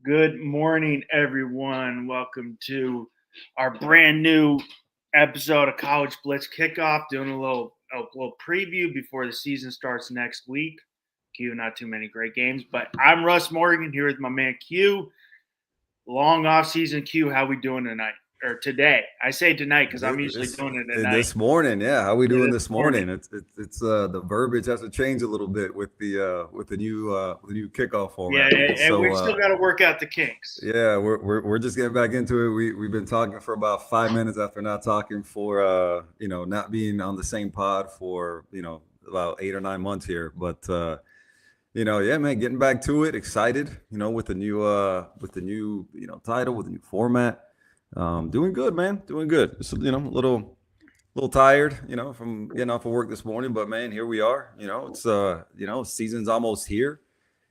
Good morning, everyone. Welcome to our brand new episode of College Blitz Kickoff. Doing a little preview before the season starts next week. Q, not too many great games, but I'm Russ Morgan here with my man Q. Long off season Q. How we doing tonight or today? I say tonight because I'm usually doing it at night. This morning, yeah. How we doing this Morning. morning? It's the verbiage has to change a little bit with the new kickoff Yeah, format. and we still got to work out the kinks. Yeah, we're just getting back into it. We've been talking for about 5 minutes after not talking for not being on the same pod for about 8 or 9 months here, but yeah, man, getting back to it, excited, with the new title, with the new format. Doing good, man. Doing good. Just a little tired, from getting off of work this morning, but man, here we are. It's season's almost here.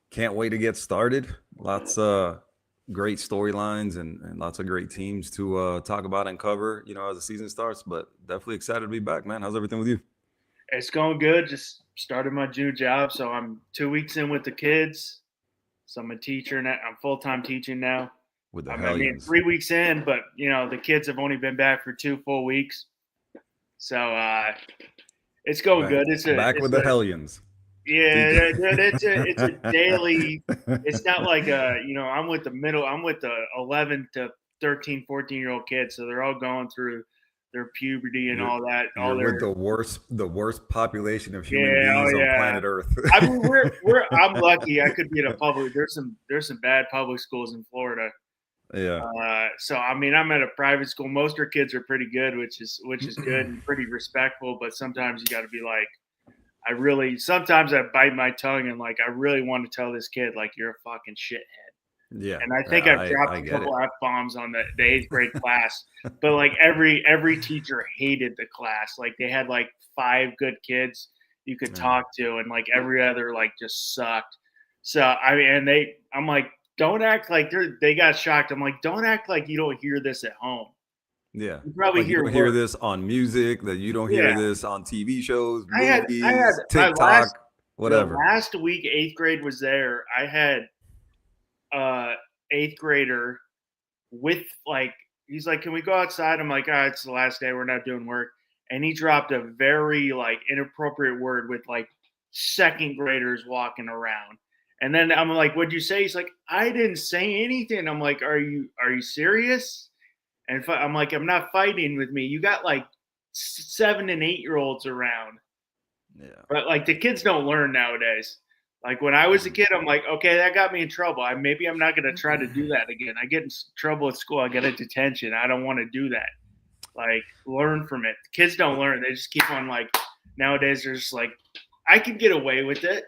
Can't wait to get started. Lots great storylines and lots of great teams to talk about and cover, as the season starts, but definitely excited to be back, man. How's everything with you? It's going good. Just started my new job, so I'm 2 weeks in with the kids. So I'm a teacher now. I'm full-time teaching now. With the I mean, Hellions. 3 weeks in, but the kids have only been back for 2 full weeks. So it's going good. Back with the Hellions. Yeah, it's a daily. It's not like I'm with the 11 to 13, 14-year-old kids, so they're all going through their puberty and all that. With the worst population of human beings on planet Earth. I mean, I'm lucky. I could be at a public. There's some bad public schools in Florida. Yeah. So I mean, I'm at a private school. Most of our kids are pretty good, which is good and pretty respectful. But sometimes you got to be like, sometimes I bite my tongue and like I really want to tell this kid like you're a fucking shithead. Yeah. And I think I've dropped a couple F-bombs on the 8th grade class, but like every teacher hated the class. Like they had like 5 good kids you could talk to, and like every other like just sucked. So I mean, I'm like, don't act like they got shocked. I'm like, don't act like you don't hear this at home. Yeah, you probably like you don't hear this on music. That you don't hear this on TV shows, movies, I had TikTok, whatever. Last week, 8th grade was there. I had 8th grader with like, he's like, can we go outside? I'm like, it's the last day. We're not doing work. And he dropped a very like inappropriate word with like 2nd graders walking around. And then I'm like, what'd you say? He's like, I didn't say anything. I'm like, are you serious? And I'm like, I'm not fighting with me. You got like 7 and 8-year-olds around. Yeah. But like the kids don't learn nowadays. Like when I was a kid, I'm like, okay, that got me in trouble. Maybe I'm not going to try to do that again. I get in trouble at school. I get a detention. I don't want to do that. Like learn from it. Kids don't learn. They just keep on like, nowadays they're just like, I can get away with it,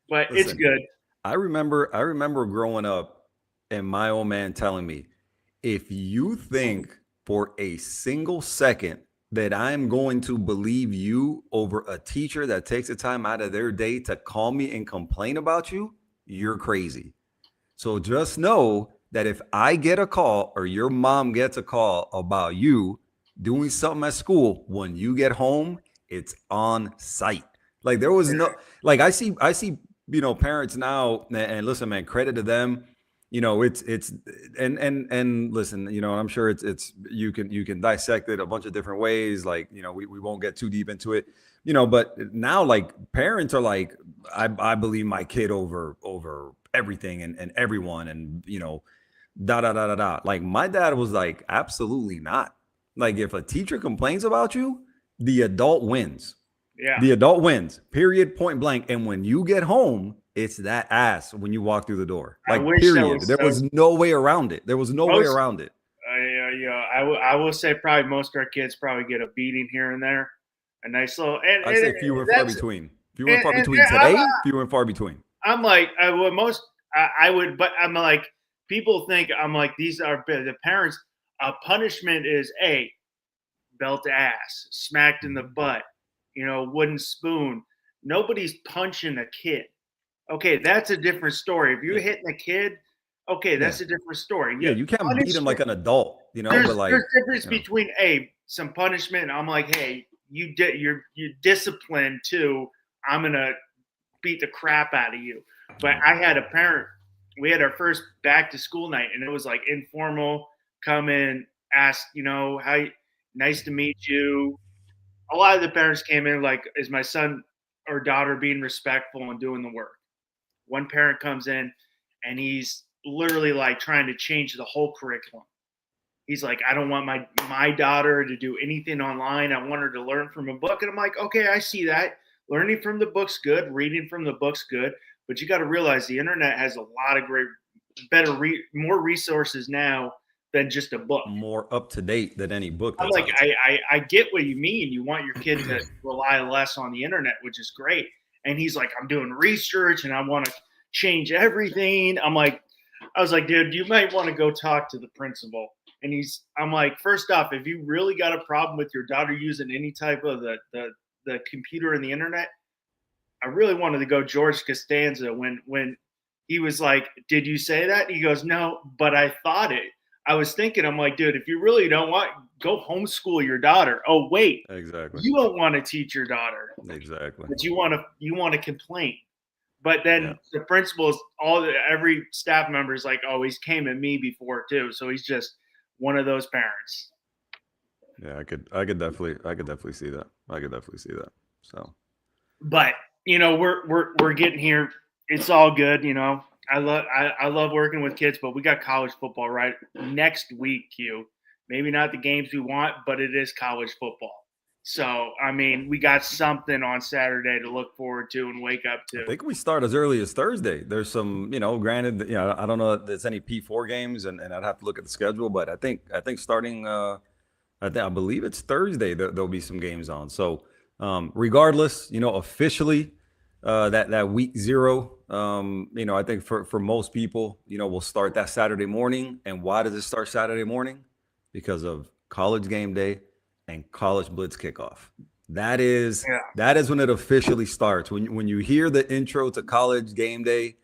but it's good. I remember growing up and my old man telling me, if you think for a single second that I'm going to believe you over a teacher that takes the time out of their day to call me and complain about you, you're crazy. So just know that if I get a call or your mom gets a call about you doing something at school, when you get home, it's on site. Like there was no, like I see, parents now, and listen, man, credit to them. It's and listen, I'm sure it's you can dissect it a bunch of different ways. Like, we won't get too deep into it, but now like parents are like, I believe my kid over everything and everyone, and da da da da da. Like my dad was like, absolutely not. Like if a teacher complains about you, the adult wins. Yeah. The adult wins, period, point blank. And when you get home, it's that ass when you walk through the door. Like, period. There was no way around it. There was no way around it. I will say probably most of our kids probably get a beating here and there. A nice little. I'd say few and far between. Few and far between today. Few and far between. I'm like, I would, but I'm like, people think I'm like, these are the parents. Punishment is belt ass, smacked in the butt. Wooden spoon. Nobody's punching a kid. Okay, that's a different story. If you're hitting a kid, okay, that's a different story. Yeah, you can't beat him like an adult, There's like there's difference between some punishment. I'm like, hey, you're disciplined too. I'm gonna beat the crap out of you. But I had a parent we had our first back to school night, and it was like informal. Come in, ask, how nice to meet you. A lot of the parents came in like, is my son or daughter being respectful and doing the work? One parent comes in and he's literally like trying to change the whole curriculum. He's like, I don't want my daughter to do anything online. I want her to learn from a book. And I'm like, okay, I see that. Learning from the book's good. Reading from the book's good. But you got to realize the internet has a lot of great, more resources now than just a book. More up to date than any book. I'm That's like, out there. I get what you mean. You want your kid to rely less on the internet, which is great. And he's like, I'm doing research and I want to change everything. I was like, dude, you might want to go talk to the principal. And I'm like, first off, if you really got a problem with your daughter using any type of the computer and the internet, I really wanted to go George Costanza when he was like, did you say that? He goes, no, but I thought it. I was thinking, I'm like, dude, if you really don't want, go homeschool your daughter. Oh, wait, Exactly. you don't want to teach your daughter, Exactly. but you want to complain. But then Yeah. the principals, every staff member is like, oh, he's came at me before too, so he's just one of those parents. Yeah, I could definitely see that. I could definitely see that. So, But we're getting here. It's all good. I love working with kids, but we got college football right next week, Q. Maybe not the games we want, but it is college football. So, I mean, we got something on Saturday to look forward to and wake up I to. think we start as early as Thursday. There's some, granted, I don't know if there's any P4 games, and I'd have to look at the schedule, but I think starting, I believe it's Thursday that there'll be some games on. So, regardless, officially, that week 0, I think for most people, we'll start that Saturday morning. And why does it start Saturday morning? Because of college game day and college blitz kickoff. That is Yeah. that is when it officially starts. When you hear the intro to college game day,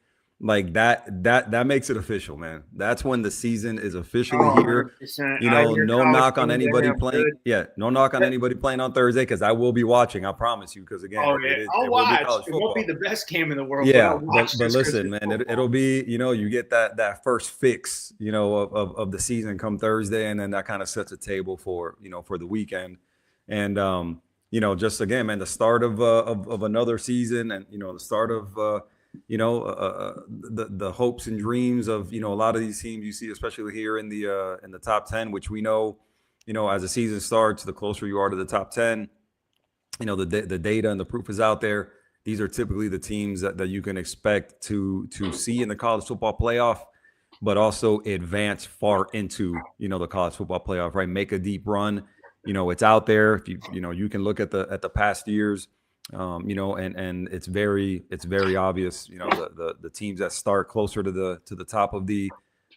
like that makes it official, man. That's when the season is officially here. 100%. I hear No college knock on game day, anybody I'm playing. good. Yeah, no knock on anybody playing on Thursday, because I will be watching. I promise you. Because again, Oh yeah, I'll it will be watch. college It won't be football. the best game in the world, but I'll Yeah, watch but just because listen, it's man, football. it'll be, you get that first fix, of the season come Thursday, and then that kind of sets a table for, for the weekend. And just again, man, the start of another season, and the start of the hopes and dreams of, a lot of these teams you see, especially here in the top 10, which we know, as the season starts, the closer you are to the top 10, the data and the proof is out there. These are typically the teams that you can expect to see in the college football playoff, but also advance far into, the college football playoff, right? Make a deep run. It's out there. If you can look at the past years, and it's very obvious. The teams that start closer to the top of the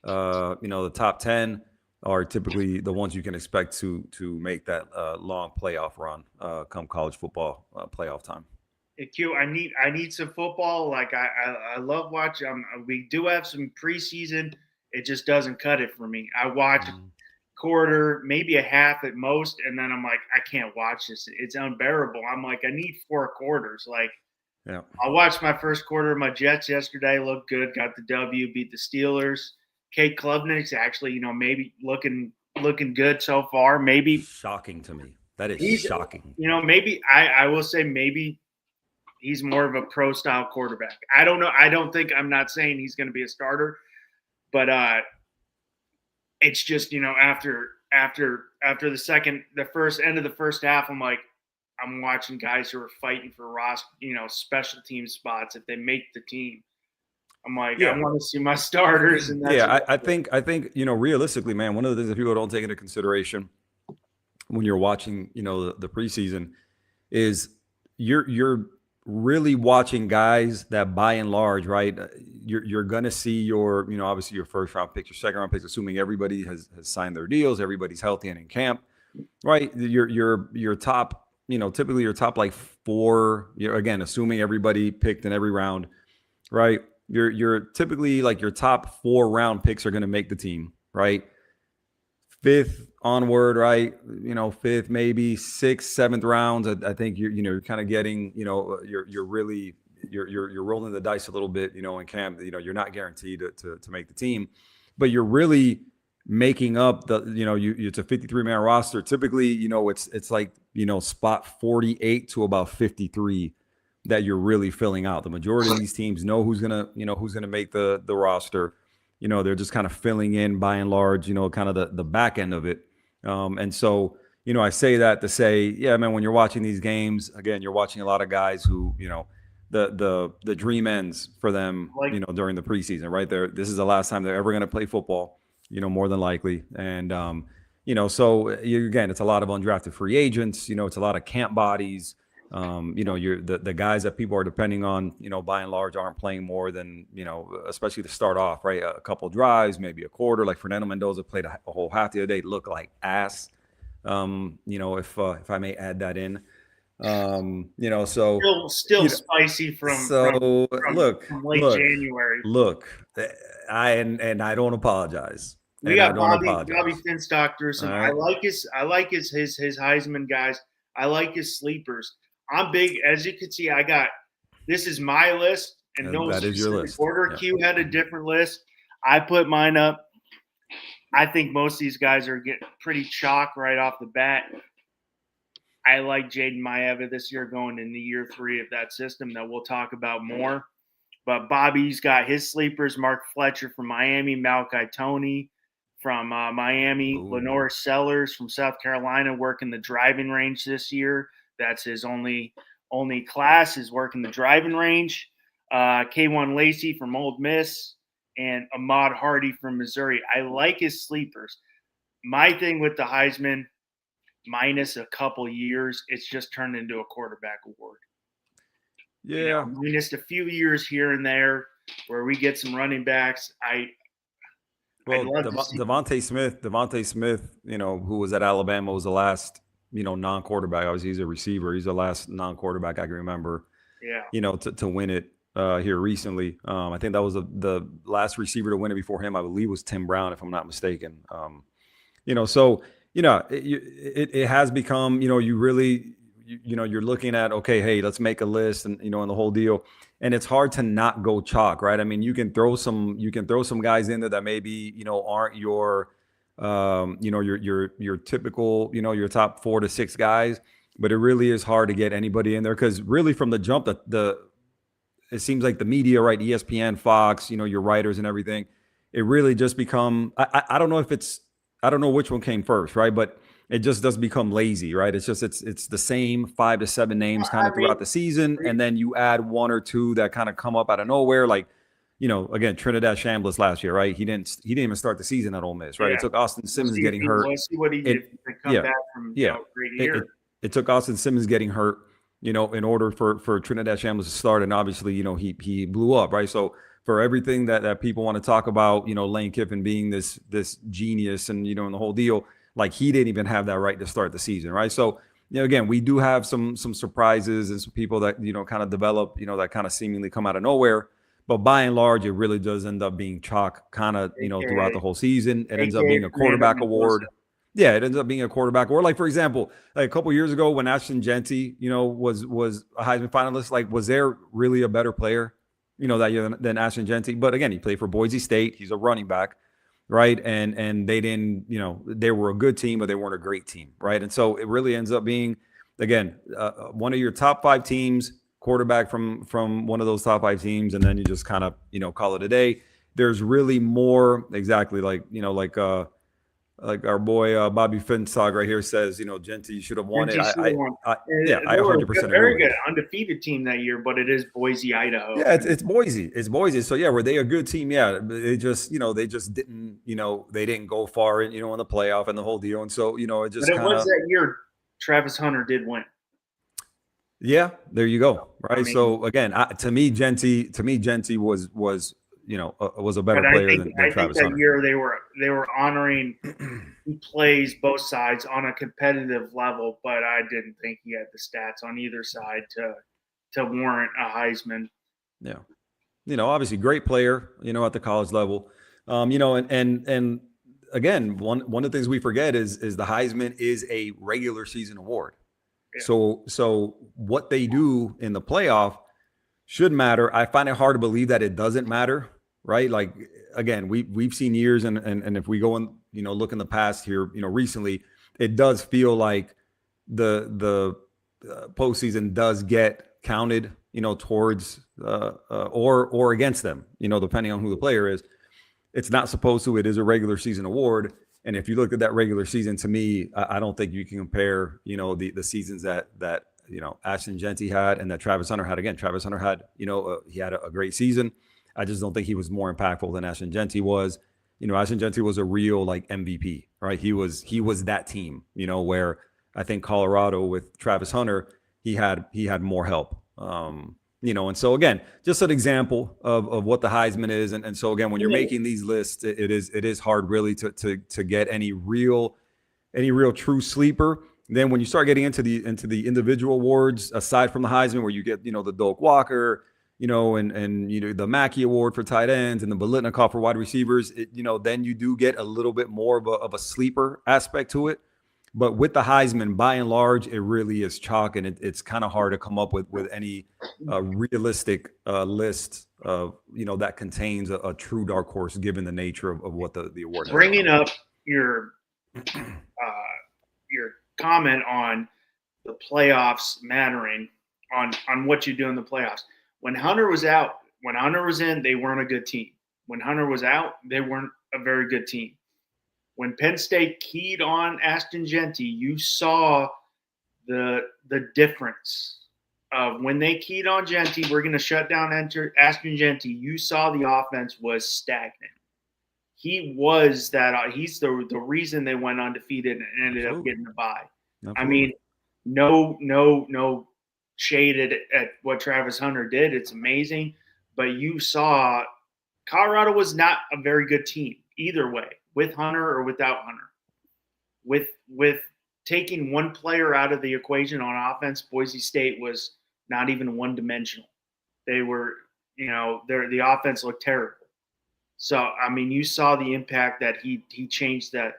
the top 10 are typically the ones you can expect to make that long playoff run come college football playoff time. Hey, Q, I need some football. Like I love watching. We do have some preseason. It just doesn't cut it for me. I watch a quarter, maybe a half at most, and then I'm like, I can't watch this. It's unbearable. I'm like, I need 4 quarters. Like, Yeah. I watched my first quarter of my Jets yesterday. Looked good. Got the W. Beat the Steelers. Kate Klubnik's actually, maybe looking good so far. Maybe Shocking to me. That is he's, shocking. maybe I will say maybe he's more of a pro style quarterback. I don't know. I'm not saying he's going to be a starter, but it's just, after the first end of the first half, I'm like, I'm watching guys who are fighting for special team spots if they make the team. I'm like, Yeah. I want to see my starters. And that's I think realistically, man, one of the things that people don't take into consideration when you're watching, the preseason is you're really watching guys that, by and large, right, you're going to see your, obviously your first round picks, your second round picks, assuming everybody has signed their deals, everybody's healthy and in camp, right? Your top, typically your top like 4, again, assuming everybody picked in every round, right? You're typically like your top 4 round picks are going to make the team, right? 5th onward, right? 5th, maybe 6th, 7th rounds. I think you're kind of getting, you're really you're rolling the dice a little bit, in camp. You're not guaranteed to make the team, but you're really making up it's a 53-man roster. Typically, it's like, spot 48 to about 53 that you're really filling out. The majority of these teams know who's gonna make the roster. They're just kind of filling in by and large, kind of the back end of it. And so, I say that to say, yeah, man, when you're watching these games, again, you're watching a lot of guys who, the dream ends for them, during the preseason, right there. This is the last time they're ever going to play football, more than likely. And, again, it's a lot of undrafted free agents, it's a lot of camp bodies. You're the guys that people are depending on, by and large aren't playing more than, especially to start off, right? A couple drives, maybe a quarter. Like Fernando Mendoza played a whole half the other day, looked like ass. If I may add that in, so still spicy from late January. Look, I don't apologize. We got Bobby Finstock through some. Right. I like his Heisman guys. I like his sleepers. I'm big, as you can see. This is my list, and no that is your list. Order. Yeah. Q had a different list. I put mine up. I think most of these guys are getting pretty chalk right off the bat. I like Jaden Maeva this year going into year 3 of that system that we'll talk about more. But Bobby's got his sleepers: Mark Fletcher from Miami, Malachi Toney from Miami, Lenore Sellers from South Carolina, working the driving range this year. That's his only class, is working the driving range. K1 Lacey from Ole Miss, and Ahmad Hardy from Missouri. I like his sleepers. My thing with the Heisman, minus a couple years, it's just turned into a quarterback award. Yeah. Minus a few years here and there where we get some running backs. Devontae Smith, who was at Alabama, was the last, non-quarterback. Obviously, he's a receiver. He's the last non-quarterback I can remember, to win it here recently. I think that was the last receiver to win it before him, I believe, was Tim Brown, if I'm not mistaken. It has become, you really, you're looking at, okay, hey, let's make a list, and, and the whole deal. And it's hard to not go chalk, right? I mean, you can throw some guys in there that maybe, aren't your typical, your top 4 to 6 guys, but it really is hard to get anybody in there, because really from the jump, it seems like the media, right? ESPN, Fox, your writers and everything, it really just become, I don't know which one came first, right? But it just does become lazy, right? It's just, it's the same 5 to 7 names kind of throughout the season. And then you add 1 or 2 that kind of come up out of nowhere. Like, again, Trinidad Chambliss last year, right? He didn't even start the season at Ole Miss, right? Yeah. It took Austin Simmons getting hurt. Let's see what he did to come back from a great year. It took Austin Simmons getting hurt, in order for Trinidad Chambliss to start. And obviously, he blew up, right? So for everything that people want to talk about, Lane Kiffin being this genius and, and the whole deal, like, he didn't even have that right to start the season, right? So, again, we do have some surprises and some people that, kind of develop, that kind of seemingly come out of nowhere. But by and large, it really does end up being chalk kind of, throughout the whole season. It ends up being a quarterback award. Yeah, it ends up being a quarterback award. Like, for example, like a couple of years ago when Ashton Genty, was a Heisman finalist, like, was there really a better player, that year than Ashton Genty? But again, he played for Boise State. He's a running back, right? And they didn't, they were a good team, but they weren't a great team, right? And so it really ends up being, again, one of your top 5 teams, quarterback from one of those top 5 teams, and then you just kind of, call it a day. There's really more, exactly, like our boy Bobby Finstock right here says, Genty should have won it. I 100% agree. Very good undefeated team that year, but it is Boise, Idaho. Yeah, it's Boise. It's Boise. So yeah, were they a good team? Yeah, they just didn't, they didn't go far in, in the playoff and the whole deal. And so, it just kind of. Was that year Travis Hunter did win. Yeah, there you go. Right. I mean, so again, to me, Genty was a better player than Travis Hunter. I think that year they were honoring he plays both sides on a competitive level, but I didn't think he had the stats on either side to warrant a Heisman. Yeah. Obviously great player, at the college level. And again, one of the things we forget is the Heisman is a regular season award. Yeah. So what they do in the playoff should matter. I find it hard to believe that it doesn't matter, right? Like, again, we've seen years, and if we go and look in the past here, recently, it does feel like the postseason does get counted, towards or against them, depending on who the player is. It's not supposed to. It is a regular season award. And if you look at that regular season, to me, I don't think you can compare, the seasons that Ashton Jeanty had and that Travis Hunter had. Again, Travis Hunter had, he had a great season. I just don't think he was more impactful than Ashton Jeanty was. Ashton Jeanty was a real MVP, right? He was that team, where I think Colorado with Travis Hunter, he had more help. And so again, just an example of what the Heisman is. And so again, when you're making these lists, it is hard really to get any real true sleeper. Then when you start getting into the individual awards, aside from the Heisman, where you get, the Doak Walker, and the Mackey Award for tight ends and the Biletnikoff for wide receivers, then you do get a little bit more of a sleeper aspect to it. But with the Heisman, by and large, it really is chalk, and it's kind of hard to come up with any realistic list of that contains a true dark horse, given the nature of what the award is. Bringing up your comment on the playoffs mattering on what you do in the playoffs. When Hunter was out, when Hunter was in, they weren't a good team. When Hunter was out, they weren't a very good team. When Penn State keyed on Ashton Jeanty, you saw the difference of when they keyed on Jeanty, we're going to shut down Ashton Jeanty. You saw the offense was stagnant. He was that. He's the reason they went undefeated and ended up getting a bye. Absolutely. I mean, no shade at what Travis Hunter did. It's amazing, but you saw Colorado was not a very good team either way, with Hunter or without Hunter. With taking one player out of the equation on offense, Boise State was not even one-dimensional. They were, the offense looked terrible. So, I mean, you saw the impact that he changed the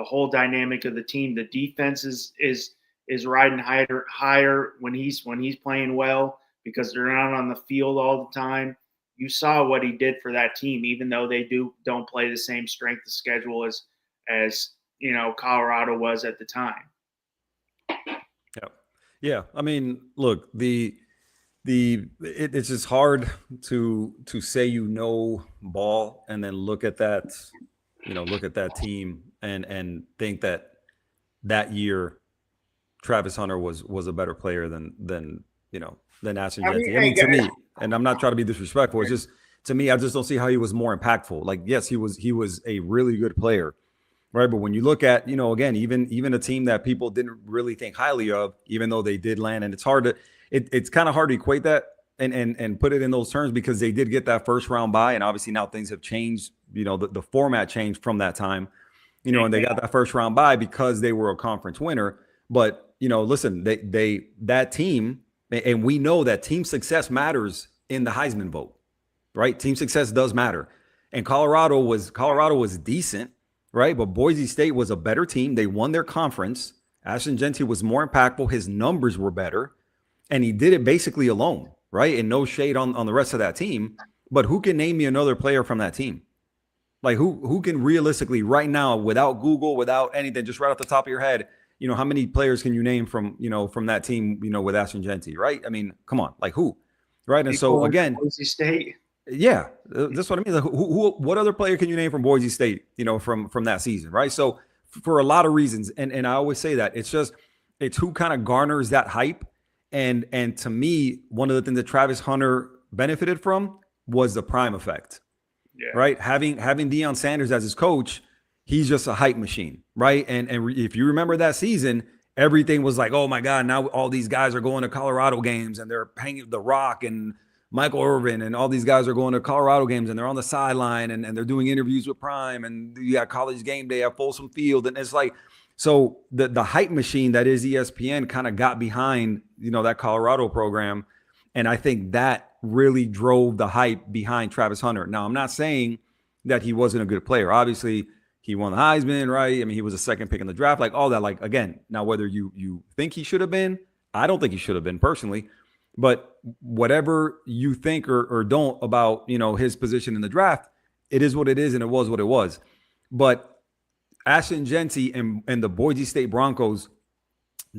whole dynamic of the team. The defense is riding higher when he's playing well, because they're not on the field all the time. You saw what he did for that team, even though they don't play the same strength of schedule as Colorado was at the time. Yeah. I mean, look, it's just hard to say ball and then look at that team and think that year Travis Hunter was a better player than Ashton Jeanty. I mean, to me, and I'm not trying to be disrespectful, it's just, to me, I just don't see how he was more impactful. Like, yes, he was a really good player, right? But when you look at, again, even a team that people didn't really think highly of, even though they did land, and it's hard to, it's kind of hard to equate that and put it in those terms, because they did get that first round bye, and obviously now things have changed. The format changed from that time, and they got that first round bye because they were a conference winner. But listen, that team, and we know that team success matters in the Heisman vote, right? Team success does matter, and Colorado was decent, right? But Boise State was a better team. They won their conference. Ashton Jeanty was more impactful. His numbers were better, and he did it basically alone, right? And no shade on the rest of that team. But who can name me another player from that team? Like, who can realistically right now, without Google, without anything, just right off the top of your head, how many players can you name from that team, with Ashton Jeanty, right? I mean, come on, like who, right? And so again, Boise State. Yeah, that's what I mean. Like, what other player can you name from Boise State, from that season, right? So for a lot of reasons, and I always say that it's who kind of garners that hype. And to me, one of the things that Travis Hunter benefited from was the prime effect, right? Having Deion Sanders as his coach, he's just a hype machine, right? And if you remember that season, everything was like, oh my God, now all these guys are going to Colorado games and they're hanging The Rock and Michael Irvin and all these guys are going to Colorado games and they're on the sideline and they're doing interviews with Prime, and you got College Game Day at Folsom Field. And it's like, so the hype machine that is ESPN kind of got behind, that Colorado program. And I think that really drove the hype behind Travis Hunter. Now, I'm not saying that he wasn't a good player. Obviously, he won the Heisman, right? I mean, he was a second pick in the draft, like all that. Like, again, now whether you think he should have been, I don't think he should have been personally. But whatever you think or don't about, his position in the draft, it is what it is, and it was what it was. But Ashton Genty and the Boise State Broncos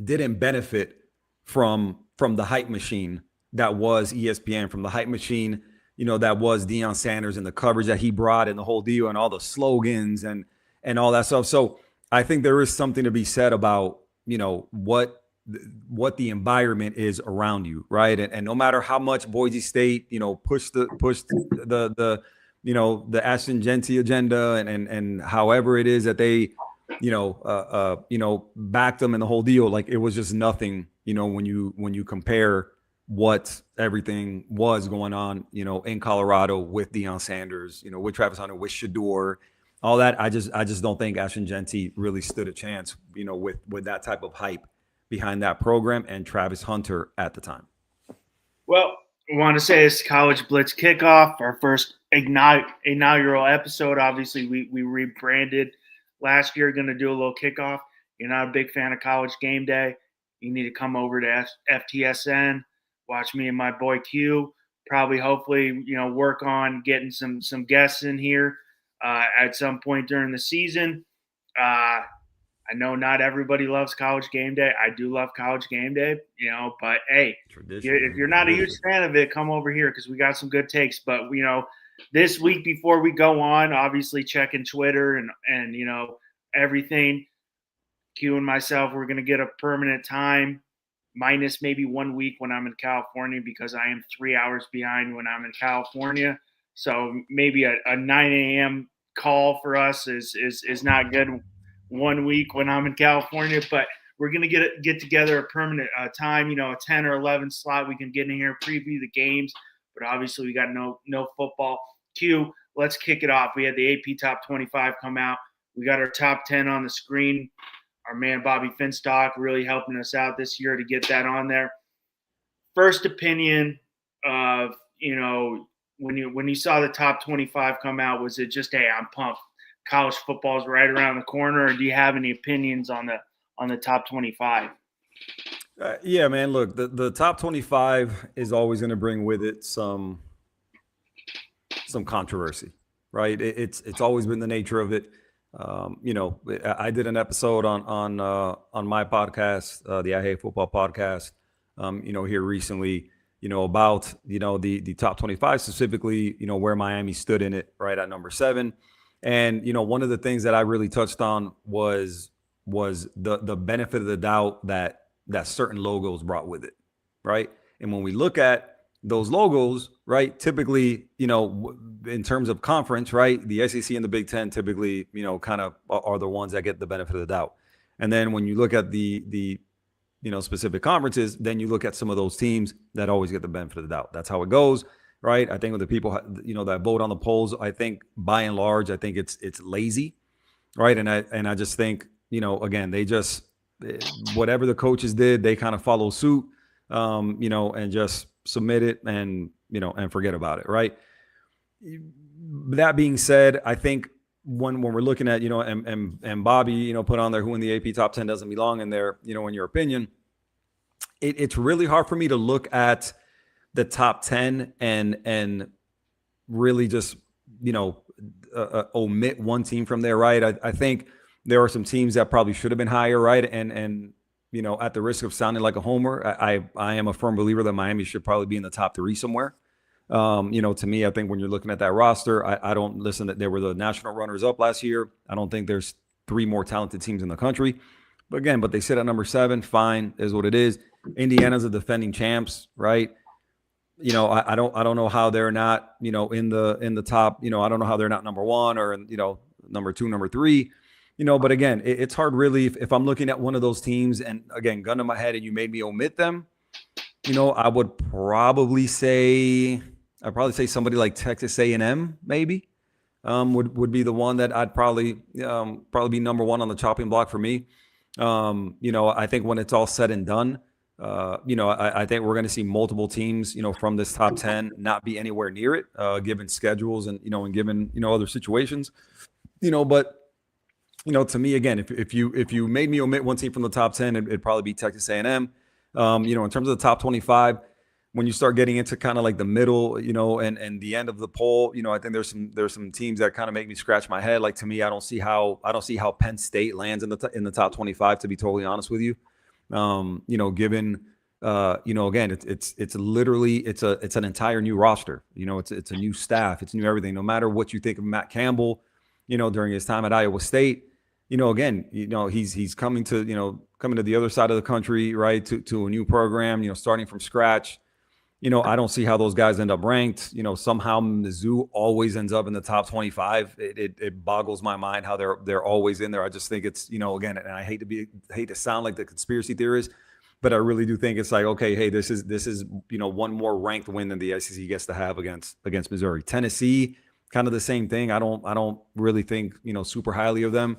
didn't benefit from the hype machine that was ESPN, from the hype machine, that was Deion Sanders and the coverage that he brought and the whole deal and all the slogans and all that stuff. So I think there is something to be said about, what the environment is around you, right? And no matter how much Boise State, pushed the Ashton Genty agenda and however it is that they, backed them in the whole deal, like it was just nothing, when you compare what everything was going on, in Colorado with Deion Sanders, with Travis Hunter, with Shador, all that. I just don't think Ashton Genty really stood a chance, with that type of hype behind that program and Travis Hunter at the time. Well, I want to say it's College Blitz Kickoff, our first inaugural episode. Obviously, we rebranded last year. Going to do a little kickoff. You're not a big fan of College Game Day, you need to come over to FTSN, watch me and my boy Q. Probably, hopefully, work on getting some guests in here at some point during the season. I know not everybody loves College Game Day. I do love College Game Day, but hey, if you're not a huge fan of it, come over here because we got some good takes. But, this week before we go on, obviously checking Twitter and everything, Q and myself, we're going to get a permanent time minus maybe 1 week when I'm in California because I am 3 hours behind when I'm in California. So maybe a 9 a.m. call for us is not good 1 week when I'm in California, but we're going to get together a permanent time, a 10 or 11 slot. We can get in here, preview the games, but obviously we got no football. Q, let's kick it off. We had the AP Top 25 come out. We got our top 10 on the screen. Our man Bobby Finstock really helping us out this year to get that on there. First opinion of, when you saw the top 25 come out, was it just, hey, I'm pumped, college football is right around the corner, or do you have any opinions on the top 25? Yeah, man, look, the top 25 is always going to bring with it some controversy, right? It's always been the nature of it. I did an episode on my podcast, the I Hate Football podcast, here recently, about, the top 25, specifically, where Miami stood in it, right at number 7. And, one of the things that I really touched on was the benefit of the doubt that certain logos brought with it, right? And when we look at those logos, right, typically, in terms of conference, right, the SEC and the Big Ten typically, kind of are the ones that get the benefit of the doubt. And then when you look at the specific conferences, then you look at some of those teams that always get the benefit of the doubt. That's how it goes, right? I think with the people, that vote on the polls, I think by and large, I think it's lazy, right? And I just think, again, they just, whatever the coaches did, they kind of follow suit, and just submit it and forget about it, right? That being said, I think when we're looking at, and Bobby, put on there who in the AP top 10 doesn't belong in there, in your opinion, it's really hard for me to look at the top 10 and really just, omit one team from there, right? I think there are some teams that probably should have been higher, right? And at the risk of sounding like a homer, I am a firm believer that Miami should probably be in the top 3 somewhere. To me, I think when you're looking at that roster, I don't listen that they were the national runners up last year. I don't think there's 3 more talented teams in the country. But they sit at number 7. Fine, is what it is. Indiana's the defending champs, right? I don't know how they're not, in the top, I don't know how they're not number 1 or, number 2, number 3. But again, it's hard really if I'm looking at one of those teams and again, gun to my head and you made me omit them, I would probably say somebody like Texas A&M maybe would be the one that I'd probably be number 1 on the chopping block for me. I think when it's all said and done, I think we're going to see multiple teams, from this top 10 not be anywhere near it, given schedules and, and given, other situations, but to me, again, if you made me omit one team from the top 10, it'd probably be Texas A&M. In terms of the top 25, when you start getting into kind of like the middle, and the end of the poll, I think there's some teams that kind of make me scratch my head. Like, to me, I don't see how Penn State lands in the top 25, to be totally honest with you. Given again, it's literally it's an entire new roster. It's a new staff, it's new everything. No matter what you think of Matt Campbell, during his time at Iowa State, again, he's coming to the other side of the country, right, to a new program, starting from scratch. I don't see how those guys end up ranked. Somehow Mizzou always ends up in the top 25. It boggles my mind how they're always in there. I just think it's, again, and I hate to sound like the conspiracy theorist, but I really do think it's like, okay, hey, this is one more ranked win than the SEC gets to have against Missouri. Tennessee, kind of the same thing. I don't really think super highly of them.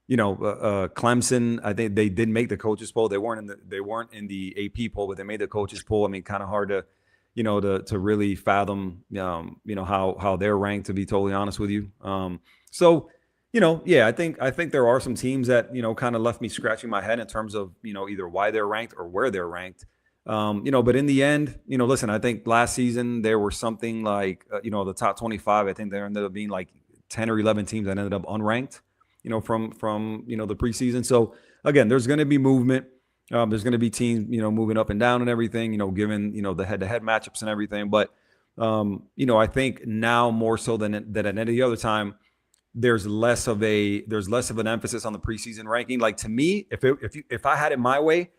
Clemson, I think they did make the coaches poll. They weren't in the AP poll, but they made the coaches poll. I mean, kind of hard to, to really fathom, how they're ranked, to be totally honest with you. Yeah, I think there are some teams that, kind of left me scratching my head in terms of, either why they're ranked or where they're ranked. But in the end, listen, I think last season there were something like, the top 25, I think there ended up being like 10 or 11 teams that ended up unranked, from the preseason. So again, there's going to be movement. There's going to be teams, moving up and down and everything, given, the head-to-head matchups and everything. But, I think now more so than at any other time, there's less of an emphasis on the preseason ranking. Like, to me, if I had it my way,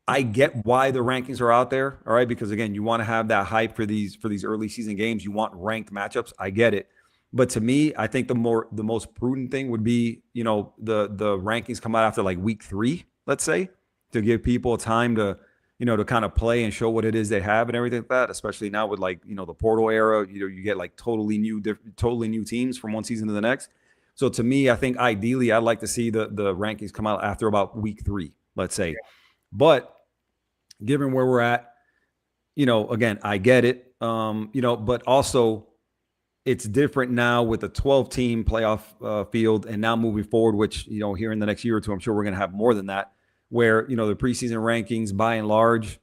I get why the rankings are out there. All right. Because again, you want to have that hype for these early season games. You want ranked matchups. I get it. But to me, I think the most prudent thing would be, the rankings come out after like week 3, let's say, to give people time to, to kind of play and show what it is they have and everything like that, especially now with like, the portal era, you get like totally new teams from one season to the next. So to me, I think ideally I'd like to see the rankings come out after about week 3, let's say. But given where we're at, again, I get it, but also it's different now with the 12-team playoff field, and now moving forward, which, here in the next year or two, I'm sure we're going to have more than that, where, the preseason rankings, by and large,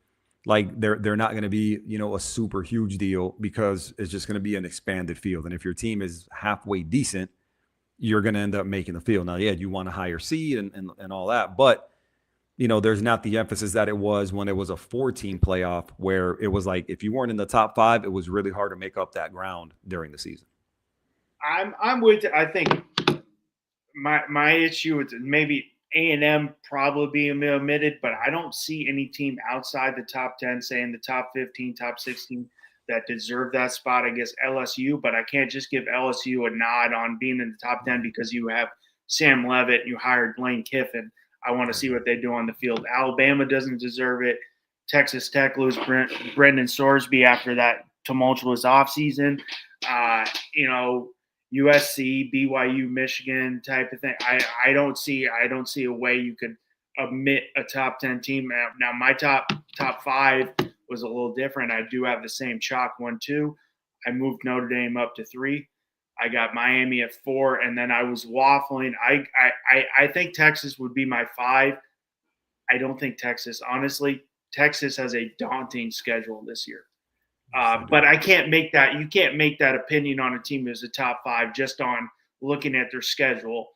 like they're not going to be, a super huge deal, because it's just going to be an expanded field. And if your team is halfway decent, you're going to end up making the field. Now, yeah, you want a higher seed and all that, but there's not the emphasis that it was when it was a 4-team playoff, where it was like, if you weren't in the top 5, it was really hard to make up that ground during the season. I'm with you. I think my issue is maybe A&M probably being omitted, but I don't see any team outside the top 10, say in the top 15, top 16, that deserve that spot. I guess LSU, but I can't just give LSU a nod on being in the top 10 because you have Sam Leavitt, you hired Lane Kiffin. I want to see what they do on the field. Alabama doesn't deserve it. Texas Tech lose Brendan Sorsby after that tumultuous offseason. USC, BYU, Michigan type of thing. I don't see a way you could omit a top 10 team. Now my top 5 was a little different. I do have the same chalk 1, 2. I moved Notre Dame up to 3. I got Miami at 4, and then I was waffling. I think Texas would be my 5. I don't think Texas has a daunting schedule this year. But I can't make that. You can't make that opinion on a team as a top 5 just on looking at their schedule,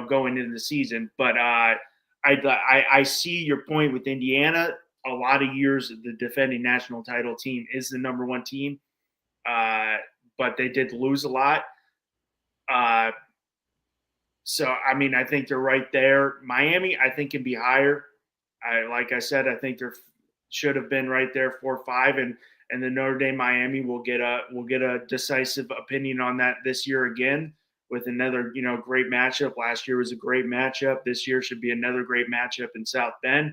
going into the season. But I see your point with Indiana. A lot of years, the defending national title team is the number 1 team. But they did lose a lot. So, I mean, I think they're right there. Miami, I think, can be higher. Like I said, I think they should have been right there 4, 5, and the Notre Dame Miami will get a decisive opinion on that this year again with another, great matchup. Last year was a great matchup. This year should be another great matchup in South Bend.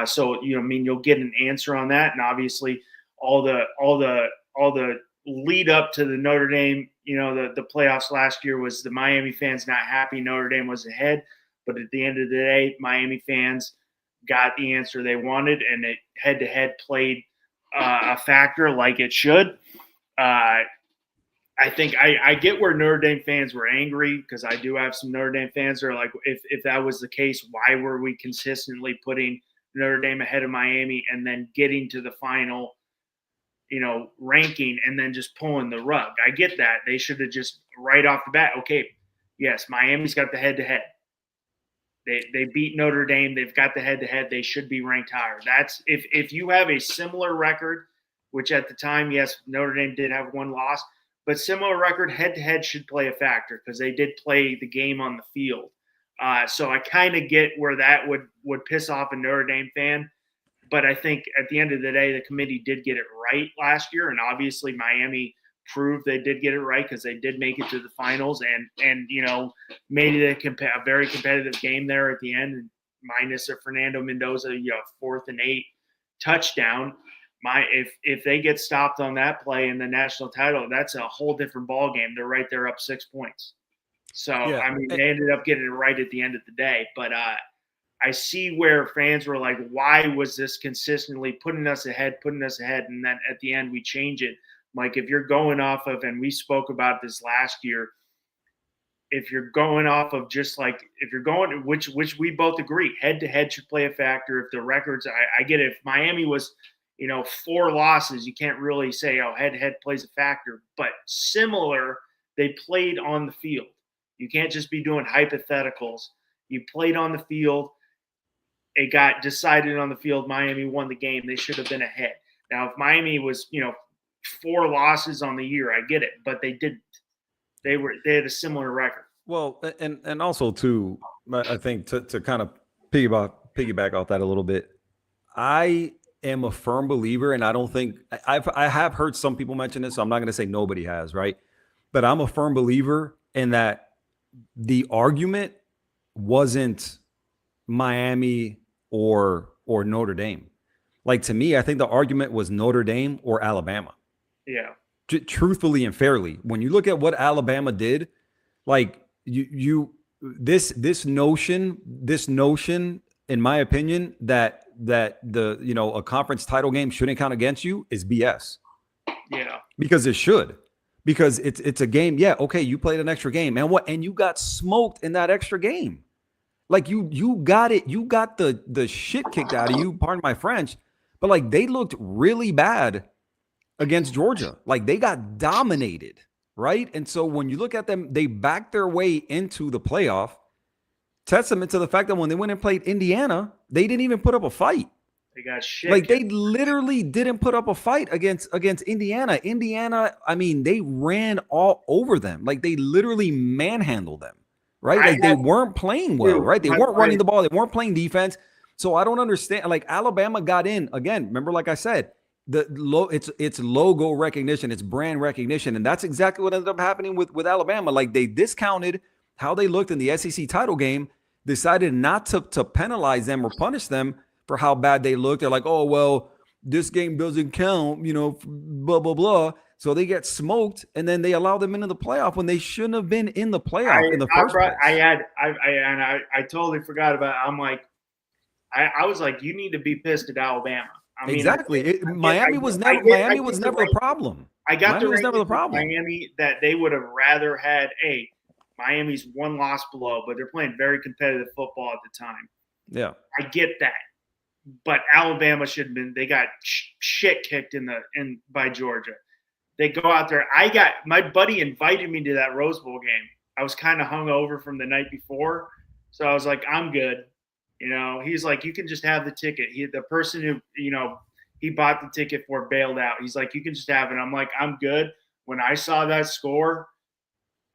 So, you'll get an answer on that. And obviously all the lead up to the Notre Dame, the playoffs last year was the Miami fans not happy Notre Dame was ahead. But at the end of the day, Miami fans got the answer they wanted, and it head-to-head played a factor like it should. I think I get where Notre Dame fans were angry, because I do have some Notre Dame fans that are like, if that was the case, why were we consistently putting Notre Dame ahead of Miami and then getting to the final, ranking and then just pulling the rug. I get that. They should have just right off the bat, okay, yes, Miami's got the head-to-head. They beat Notre Dame. They've got the head-to-head. They should be ranked higher. That's if you have a similar record, which at the time, yes, Notre Dame did have one loss, but similar record, head-to-head should play a factor because they did play the game on the field. So I kind of get where that would piss off a Notre Dame fan. But I think at the end of the day, the committee did get it right last year. And obviously Miami proved they did get it right because they did make it to the finals and made it a very competitive game there at the end, minus a Fernando Mendoza 4th and 8 touchdown. If they get stopped on that play in the national title, that's a whole different ball game. They're right there up 6 points. So they ended up getting it right at the end of the day. But I see where fans were like, why was this consistently putting us ahead? And then at the end, we change it. Like, if you're going off of, and we spoke about this last year, if you're going off of just like, if you're going, which we both agree, head-to-head should play a factor. If the records, I get it. If Miami was, 4 losses, you can't really say, oh, head-to-head plays a factor. But similar, they played on the field. You can't just be doing hypotheticals. You played on the field. It got decided on the field. Miami won the game. They should have been ahead. Now, if Miami was, 4 losses on the year, I get it, but they didn't. They had a similar record. Well, and also too, I think to kind of piggyback off that a little bit, I am a firm believer, and I don't think I have heard some people mention this, so I'm not going to say nobody has, right? But I'm a firm believer in that the argument wasn't Miami or Notre Dame. Like, to me, I think the argument was Notre Dame or Alabama. Yeah. Truthfully and fairly, when you look at what Alabama did, like this notion, in my opinion, that the a conference title game shouldn't count against you is BS. Yeah. Because it should. Because it's a game. Yeah, okay, you played an extra game, man. And you got smoked in that extra game. Like, you got it. You got the shit kicked out of you, pardon my French. But like, they looked really bad against Georgia. Like, they got dominated, right? And so when you look at them, they backed their way into the playoff. Testament to the fact that when they went and played Indiana, they didn't even put up a fight. They got shit. Like, they literally didn't put up a fight against Indiana. Indiana, I mean, they ran all over them. Like, they literally manhandled them, right? Like, they weren't playing well, right? They weren't running the ball. They weren't playing defense. So I don't understand. Like, Alabama got in again. Remember, like I said, it's logo recognition, it's brand recognition, and that's exactly what ended up happening with Alabama. Like, they discounted how they looked in the SEC title game, decided not to penalize them or punish them for how bad they looked. They're like, oh, well, this game doesn't count, blah blah blah. So they get smoked, and then they allow them into the playoff when they shouldn't have been in the playoff in the first place. I totally forgot about it. I'm like, I was like, you need to be pissed at Alabama. I mean, exactly. Miami was never the problem. Miami was never the problem. Miami, that they would have rather had Miami's 1 loss below, but they're playing very competitive football at the time. Yeah, I get that, but Alabama should have been. They got shit kicked by Georgia. They go out there. My buddy invited me to that Rose Bowl game. I was kind of hungover from the night before, so I was like, I'm good. He's like, you can just have the ticket. The person who, he bought the ticket for bailed out. He's like, you can just have it. I'm like, I'm good. When I saw that score,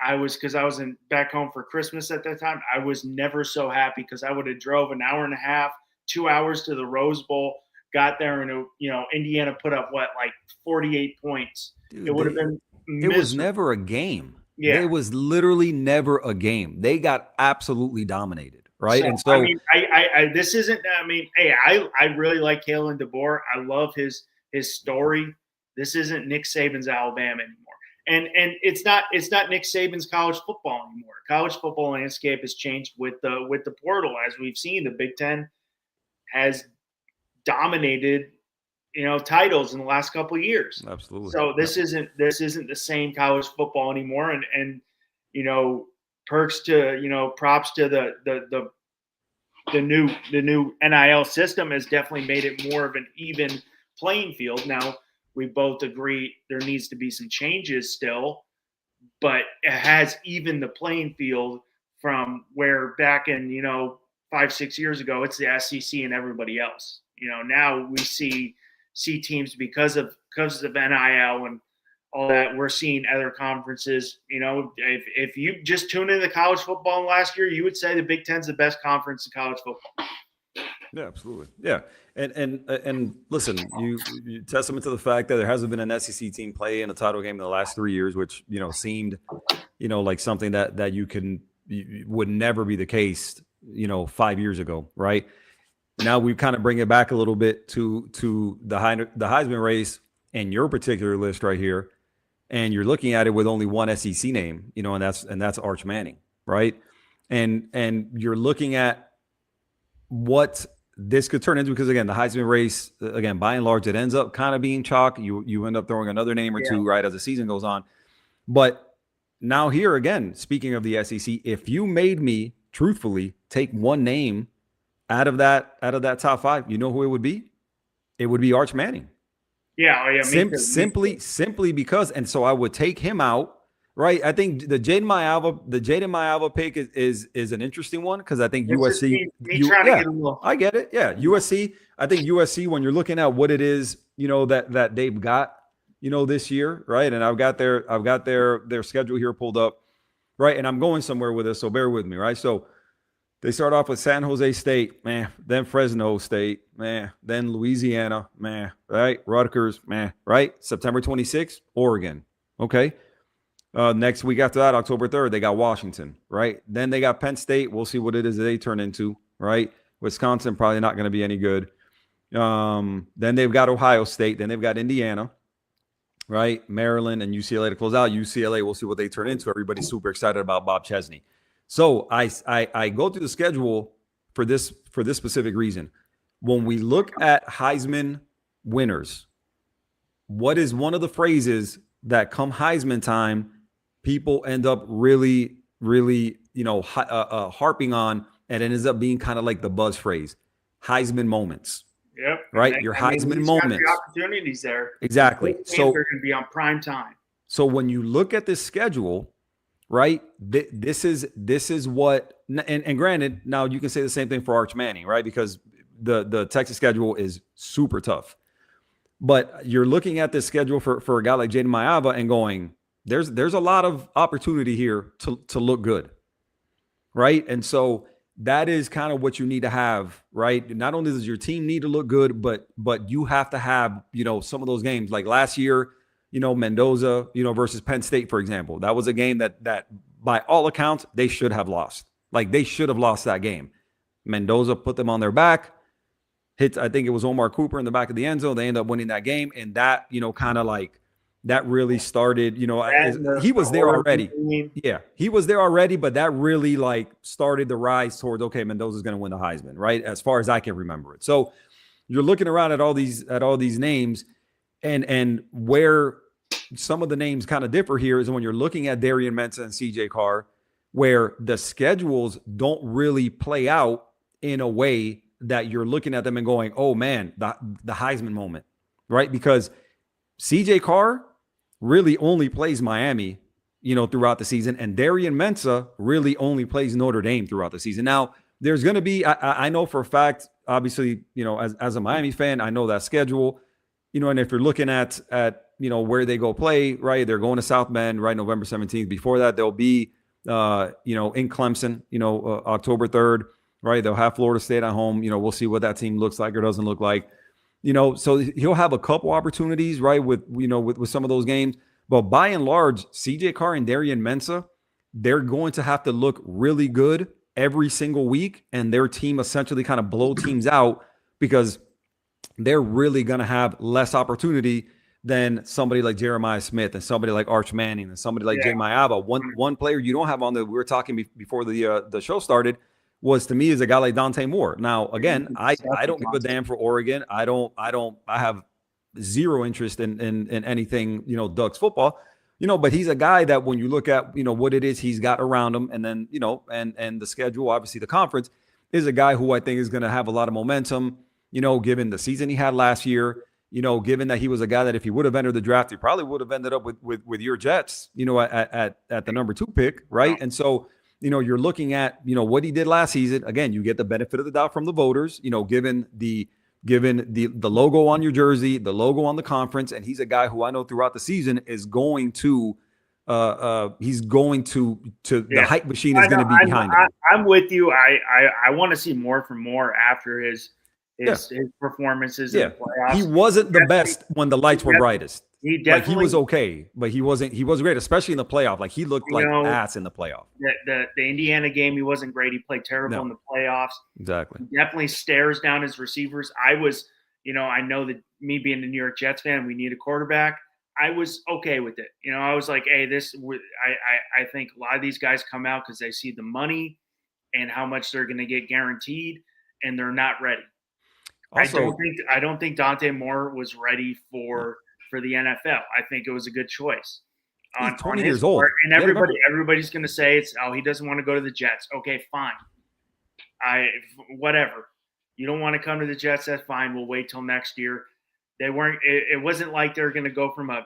because I was back home for Christmas at that time, I was never so happy because I would have drove an hour and a half, 2 hours to the Rose Bowl, got there, and, Indiana put up, 48 points. Dude, it would have been miserable. It was never a game. Yeah. It was literally never a game. They got absolutely dominated. Right. So, I mean, this isn't, I really like Kalen DeBoer. I love his story. This isn't Nick Saban's Alabama anymore. And it's not Nick Saban's college football anymore. College football landscape has changed with the portal. As we've seen, the Big Ten has dominated, titles in the last couple of years. Absolutely. So this isn't the same college football anymore. And props to the the new NIL system has definitely made it more of an even playing field. Now, we both agree there needs to be some changes still, but it has even the playing field from where back in 5-6 years ago it's the SEC and everybody else. Now we see teams because of NIL and all that. We're seeing other conferences. If you just tune into college football last year, you would say the Big Ten's the best conference in college football. Yeah, absolutely. Yeah. And listen, you testament to the fact that there hasn't been an SEC team play in a title game in the last 3 years, which, seemed, like something that would never be the case, 5 years ago. Right. Now we kind of bring it back a little bit to the Heisman race and your particular list right here. And you're looking at it with only one SEC name, and that's Arch Manning. Right. And you're looking at what this could turn into, because again, the Heisman race, again, by and large, it ends up kind of being chalk. You end up throwing another name or two right as the season goes on. But now here again, speaking of the SEC, if you made me truthfully take one name out of that top five, you know who it would be? It would be Arch Manning. Yeah. Simply because, and so I would take him out. Right, I think the Jaden Mayava pick is an interesting one, because I think USC. I get it. Yeah, USC. I think USC, when you're looking at what it is, that they've got, this year, right? And I've got their schedule here pulled up, right? And I'm going somewhere with this, so bear with me, right? So they start off with San Jose State, man. Then Fresno State, man. Then Louisiana, man. Right, Rutgers, man. Right, September 26th, Oregon. Okay. Next week after that, October 3rd, they got Washington, right? Then they got Penn State. We'll see what it is that they turn into, right? Wisconsin, probably not going to be any good. Then they've got Ohio State. Then they've got Indiana, right? Maryland and UCLA to close out. UCLA, we'll see what they turn into. Everybody's super excited about Bob Chesney. So I go through the schedule for this specific reason. When we look at Heisman winners, what is one of the phrases that come Heisman time, people end up really, really, harping on, and it ends up being kind of like the buzz phrase, Heisman moments. Yep. Right. Your Heisman moments. The opportunities there. Exactly. So they're going to be on prime time. So when you look at this schedule, right, this is what, and granted, now you can say the same thing for Arch Manning, right? Because the Texas schedule is super tough. But you're looking at this schedule for a guy like Jaden Mayava and going, there's a lot of opportunity here to look good, right? And so that is kind of what you need to have, right? Not only does your team need to look good, but you have to have, some of those games like last year, Mendoza, versus Penn State, for example. That was a game that by all accounts, they should have lost. Like, they should have lost that game. Mendoza put them on their back. Hits, I think it was Omar Cooper in the back of the end zone. They end up winning that game. And that, kind of like, that really started, he was there already. Yeah, he was there already, but that really like started the rise towards, okay, Mendoza's going to win the Heisman, right? As far as I can remember it. So you're looking around at all these names, and where some of the names kind of differ here is when you're looking at Darian Mensah and CJ Carr, where the schedules don't really play out in a way that you're looking at them and going, oh man, the Heisman moment, right? Because CJ Carr really only plays Miami, throughout the season, and Darian Mensah really only plays Notre Dame throughout the season. Now, there's going to be, I know for a fact, obviously, as a Miami fan, I know that schedule, and if you're looking at where they go play, right, they're going to South Bend, right, November 17th. Before that, they'll be, in Clemson, October 3rd. Right, they'll have Florida State at home. We'll see what that team looks like or doesn't look like. So he'll have a couple opportunities, right, with some of those games. But by and large, CJ Carr and Darian Mensah, they're going to have to look really good every single week, and their team essentially kind of blow teams out, because they're really going to have less opportunity than somebody like Jeremiah Smith and somebody like Arch Manning and somebody like Jay Mayava. One player you don't have on we were talking before the show started, was to me is a guy like Dante Moore. Now, again, I don't give a damn for Oregon. I have zero interest in anything, Ducks football, but he's a guy that when you look at, what it is he's got around him, and then, and the schedule, obviously the conference, is a guy who I think is going to have a lot of momentum, given the season he had last year, given that he was a guy that if he would have entered the draft, he probably would have ended up with your Jets, at the number 2 pick, right? And so, you're looking at, what he did last season. Again, you get the benefit of the doubt from the voters, given the logo on your jersey, the logo on the conference, and he's a guy who I know throughout the season is going to the hype machine is going to be behind him. I'm with you. I want to see more from Moore after his performances in the playoffs. He wasn't the best when the lights were brightest. He was okay, but he wasn't great, especially in the playoff. Like he looked like ass in the playoff. The Indiana game, he wasn't great. He played terrible in the playoffs. Exactly. He definitely stares down his receivers. I was, I know that me being a New York Jets fan, we need a quarterback. I was okay with it. I was like, hey, I think a lot of these guys come out because they see the money and how much they're going to get guaranteed, and they're not ready. Also, I don't think Dante Moore was ready for the NFL. I think it was a good choice. He's 20 years old. And everybody's going to say he doesn't want to go to the Jets. Okay, fine. Whatever. You don't want to come to the Jets, that's fine. We'll wait till next year. They weren't. It wasn't like they're going to go from I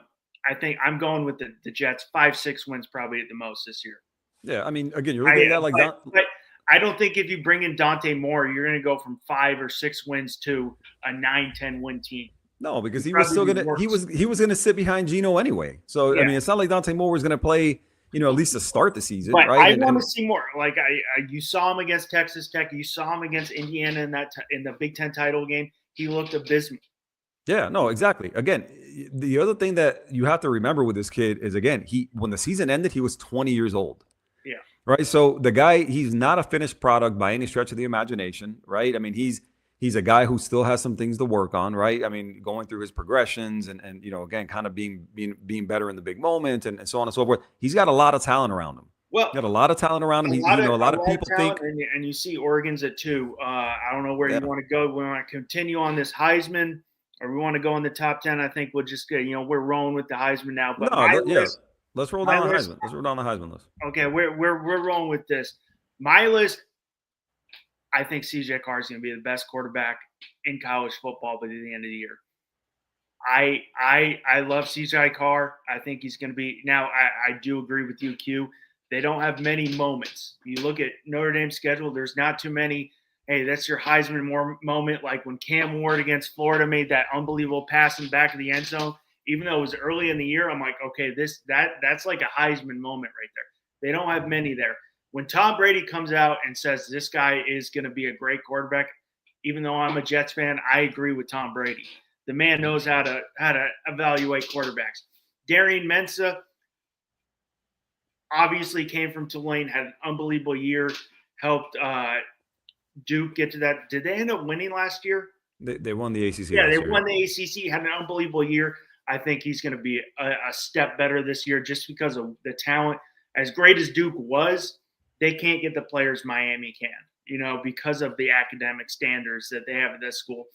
think I'm going with the Jets 5-6 wins probably at the most this year. Yeah, I mean, again, you're looking at that but I don't think if you bring in Dante Moore, you're going to go from 5 or 6 wins to a 9-10 win team. No, because he was still going to he was going to sit behind Geno anyway. So yeah. I mean, it's not like Dante Moore was going to play, at least to start the season, but right? I want to see more. Like you saw him against Texas Tech, you saw him against Indiana in the Big Ten title game. He looked abysmal. Yeah, no, exactly. Again, the other thing that you have to remember with this kid is, again, when the season ended, he was 20 years old. Yeah. Right. So the guy, he's not a finished product by any stretch of the imagination. Right. I mean, he's a guy who still has some things to work on. Right. I mean, going through his progressions and again, kind of being better in the big moment and so on and so forth. He's got a lot of talent around him. Well, he's got a lot of talent around him. A lot of people think. And you see Oregon's at 2. I don't know where you want to go. We want to continue on this Heisman, or we want to go in the top 10. I think we'll just get, we're rolling with the Heisman now. But let's roll down the Heisman. Let's roll down the Heisman list. Okay, we're rolling with this. My list, I think CJ Carr is going to be the best quarterback in college football by the end of the year. I love CJ Carr. I think he's going to be – now, I do agree with you, Q. They don't have many moments. You look at Notre Dame's schedule, there's not too many – hey, that's your Heisman moment, like when Cam Ward against Florida made that unbelievable pass in the back of the end zone. Even though it was early in the year, I'm like, okay, that's like a Heisman moment right there. They don't have many there. When Tom Brady comes out and says this guy is going to be a great quarterback, even though I'm a Jets fan, I agree with Tom Brady. The man knows how to evaluate quarterbacks. Darian Mensah obviously came from Tulane, had an unbelievable year, helped Duke get to that. Did they end up winning last year? They won the ACC. Yeah, they won the ACC, had an unbelievable year. I think he's going to be a step better this year just because of the talent. As great as Duke was, they can't get the players Miami can, because of the academic standards that they have at this school.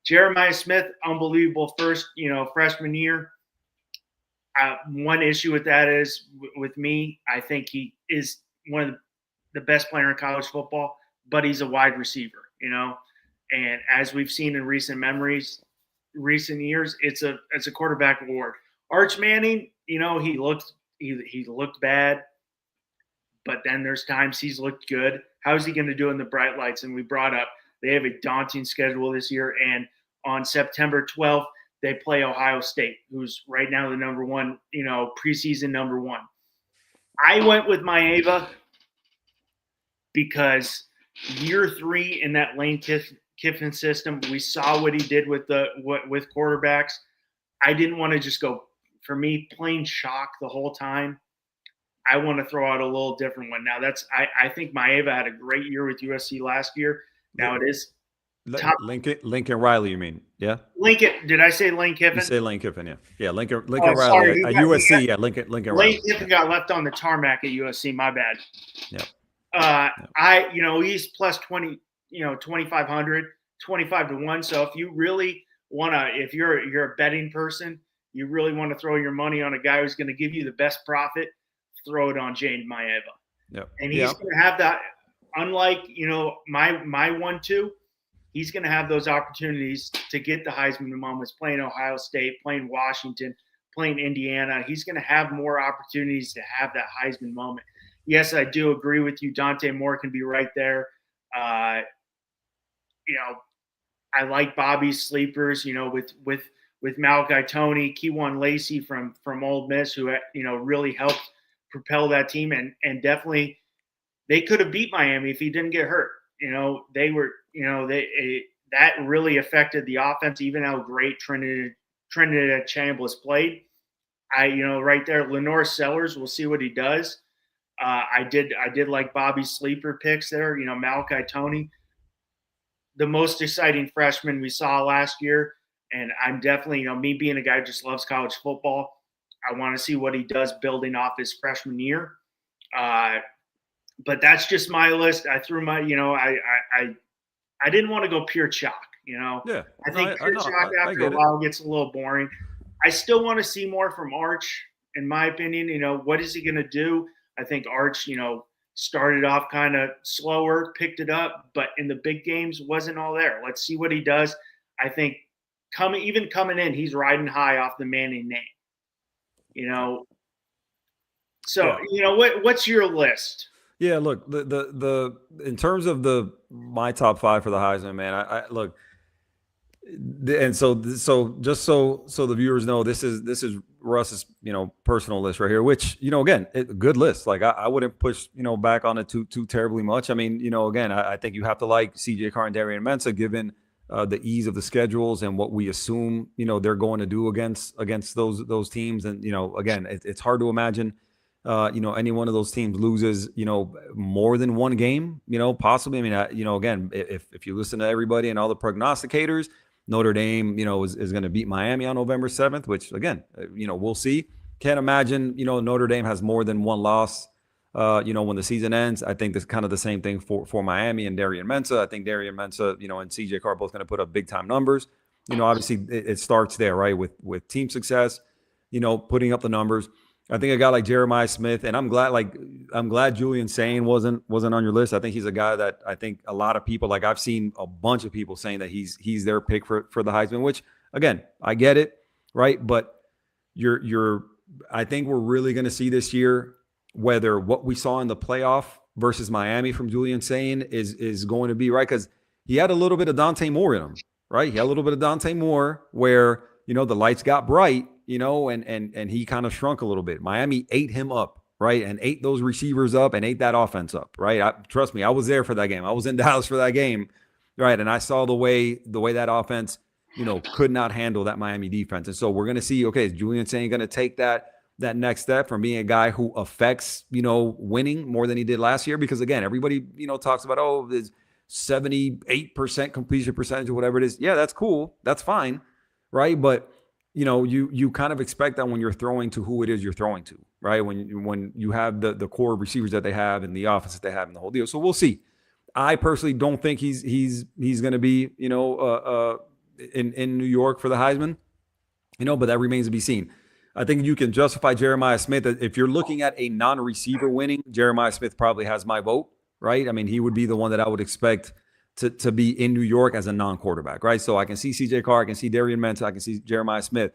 Jeremiah Smith, unbelievable first, freshman year. One issue with that is, with me, I think he is one of the best player in college football, but he's a wide receiver, And as we've seen in recent years, it's a quarterback award. Arch Manning, he looked bad, but then there's times he's looked good. How's he going to do in the bright lights? And we brought up they have a daunting schedule this year, and on September 12th they play Ohio State, who's right now the number 1, preseason number 1. I went with Maeva because year 3 in that Lane Kiffin system, we saw what he did with quarterbacks. I didn't want to just go, for me, plain shock the whole time. I want to throw out a little different one. Now I think Maeva had a great year with USC last year. Now it is Lincoln Riley, you mean? Yeah. Lincoln. Did I say Lane Kiffin? You say Lane Kiffin, yeah. Yeah, Lincoln Riley at USC. Yeah, Lincoln Riley. Lane Kiffin got left on the tarmac at USC. My bad. Yeah. He's plus 20, 2,500, 25 to 1. So if you really want to, if you're a betting person, you really want to throw your money on a guy who's going to give you the best profit, throw it on Jane Maeva. Yep. And he's going to have that unlike, my 1-2, he's going to have those opportunities to get the Heisman moments playing Ohio State, playing Washington, playing Indiana. He's going to have more opportunities to have that Heisman moment. Yes, I do agree with you. Dante Moore can be right there. I like Bobby's sleepers, with Malachi Toney, Keywan Lacey from Ole Miss, who, really helped propel that team. And definitely they could have beat Miami if he didn't get hurt. That really affected the offense, even how great Trinidad Chambliss played. Right there, Lenore Sellers, we'll see what he does. I did like Bobby's sleeper picks there. Malachi Toney, the most exciting freshman we saw last year. And I'm definitely, me being a guy who just loves college football, I want to see what he does building off his freshman year. But that's just my list. I threw my, I didn't want to go pure chalk, Yeah. I think pure chalk after a while gets a little boring. I still want to see more from Arch, in my opinion. What is he going to do? I think Arch, started off kind of slower, picked it up, but in the big games wasn't all there. Let's see what he does. I think coming in, he's riding high off the Manning name. So, what's your list? Yeah, look, the in terms of my top 5 for the Heisman, man, I look, and so just so the viewers know, this is Russ's personal list right here, which again, good list. Like I wouldn't push back on it too terribly much. I mean, again, I think you have to like CJ Carr and Darian Mensah given the ease of the schedules and what we assume they're going to do against those teams, and again, it's hard to imagine. Any one of those teams loses, more than one game, possibly. I mean, again, if you listen to everybody and all the prognosticators, Notre Dame, is going to beat Miami on November 7th, which again, we'll see. Can't imagine, Notre Dame has more than one loss, when the season ends. I think that's kind of the same thing for Miami and Darian Mensah. I think Darian Mensah, and CJ Carr both going to put up big time numbers. Obviously it starts there, right? With team success, putting up the numbers. I think a guy like Jeremiah Smith, and I'm glad Julian Sain wasn't on your list. I think he's a guy that I think a lot of people, like I've seen a bunch of people saying that he's their pick for the Heisman, which again, I get it, right? But I think we're really going to see this year whether what we saw in the playoff versus Miami from Julian Sain is going to be right, because he had a little bit of Dante Moore in him, right? He had a little bit of Dante Moore where the lights got bright. And he kind of shrunk a little bit. Miami ate him up, right? And ate those receivers up and ate that offense up, right? Trust me, I was there for that game. I was in Dallas for that game, right? And I saw the way that offense, could not handle that Miami defense. And so we're going to see, okay, is Julian Sain going to take that next step from being a guy who affects, winning more than he did last year? Because again, everybody, talks about, there's 78% completion percentage or whatever it is. Yeah, that's cool. That's fine, right? But you kind of expect that when you're throwing to who it is you're throwing to, right? When you have the core receivers that they have and the offense that they have and the whole deal. So we'll see. I personally don't think he's going to be, in New York for the Heisman, but that remains to be seen. I think you can justify Jeremiah Smith. If you're looking at a non-receiver winning, Jeremiah Smith probably has my vote, right? I mean, he would be the one that I would expect to be in New York as a non-quarterback, right? So I can see CJ Carr, I can see Darian Mensah, I can see Jeremiah Smith.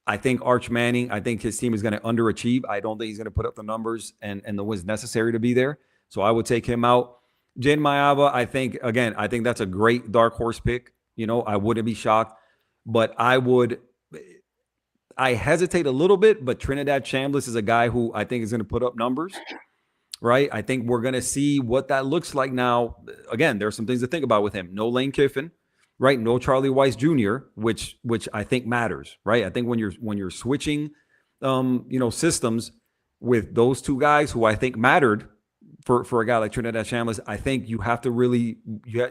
I think Arch Manning, I think his team is going to underachieve. I don't think he's going to put up the numbers and the wins necessary to be there. So I would take him out. Jaden Mayava, I think that's a great dark horse pick. I wouldn't be shocked, but I hesitate a little bit, but Trinidad Chambliss is a guy who I think is going to put up numbers. Right. I think we're going to see what that looks like now. Again, there's some things to think about with him. No Lane Kiffin, right? No Charlie Weiss Jr., which I think matters, right? I think when you're switching, systems with those two guys who I think mattered for a guy like Trinidad Chambliss, I think you have to really, you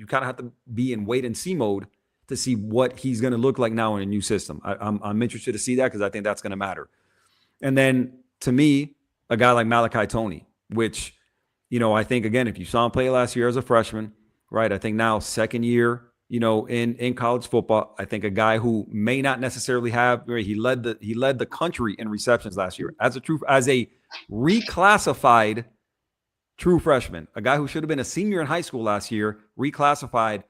kind of have to be in wait and see mode to see what he's going to look like now in a new system. I'm interested to see that because I think that's going to matter. And then to me, a guy like Malachi Toney, which, I think, again, if you saw him play last year as a freshman, right, I think now second year, in college football, I think a guy who may not necessarily have, he led the country in receptions last year as a reclassified True freshman, a guy who should have been a senior in high school last year, reclassified,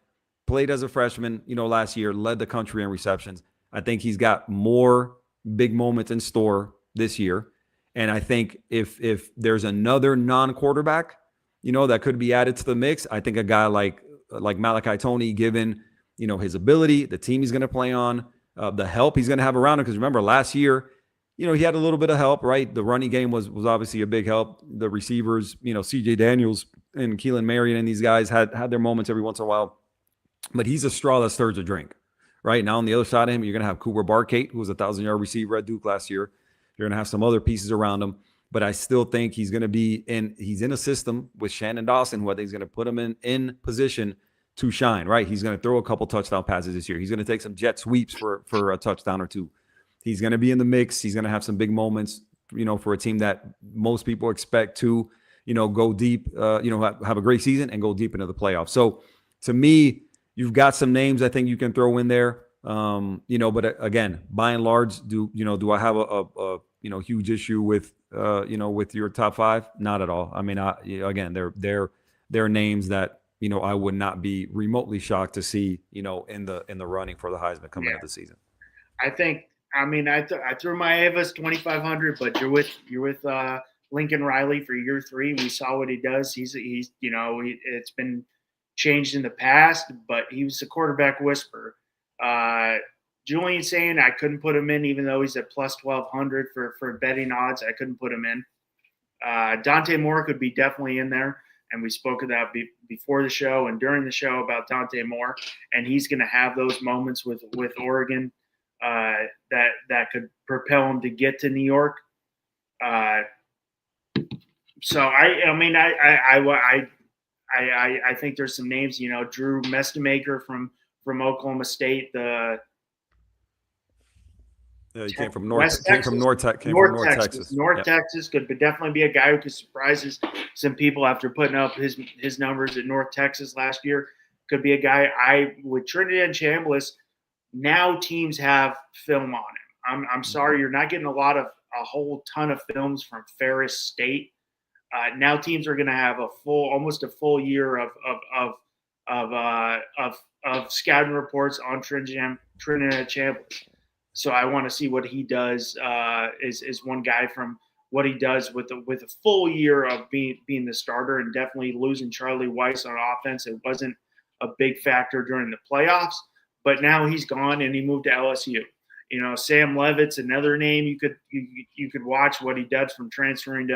played as a freshman, last year, led the country in receptions. I think he's got more big moments in store this year. And I think if there's another non-quarterback, that could be added to the mix, I think a guy like Malachi Toney, given, his ability, the team he's going to play on, the help he's going to have around him. Because remember, last year, he had a little bit of help, right? The running game was obviously a big help. The receivers, CJ Daniels and Keelan Marion and these guys had their moments every once in a while. But he's a straw that stirs a drink, right? Now on the other side of him, you're going to have Cooper Barkate, who was a 1,000-yard receiver at Duke last year. You're going to have some other pieces around him. But I still think he's going to be he's in a system with Shannon Dawson, who I think is going to put him in position to shine, right? He's going to throw a couple touchdown passes this year. He's going to take some jet sweeps for a touchdown or two. He's going to be in the mix. He's going to have some big moments, for a team that most people expect to, go deep, have a great season and go deep into the playoffs. So to me, you've got some names I think you can throw in there. But again, by and large, do I have a huge issue with, with your top five? Not at all. I mean, again, they're names that, I would not be remotely shocked to see, in the running for the Heisman coming into the season. I think, I threw my Ava's 2,500, but you're with Lincoln Riley for year 3. We saw what he does. He's it's been changed in the past, but he was the quarterback whisperer. Julian saying I couldn't put him in, even though he's at plus 1,200 for betting odds. I couldn't put him in. Dante Moore could be definitely in there, and we spoke of that before the show and during the show about Dante Moore, and he's going to have those moments with Oregon. That could propel him to get to New York. So I think there's some names. Drew Mestemaker from Oklahoma State. He came from North Texas. Texas could definitely be a guy who could surprise some people after putting up his numbers at North Texas last year. Could be a guy with Trinidad and Chambliss. Now teams have film on him. I'm sorry, you're not getting a whole ton of films from Ferris State. Now teams are going to have almost a full year of scouting reports on Trinidad Chambliss. So I want to see what he does. Is one guy from what he does with a full year of being the starter, and definitely losing Charlie Weiss on offense. It wasn't a big factor during the playoffs. But now he's gone and he moved to LSU. Sam Levitt's another name you could watch what he does from transferring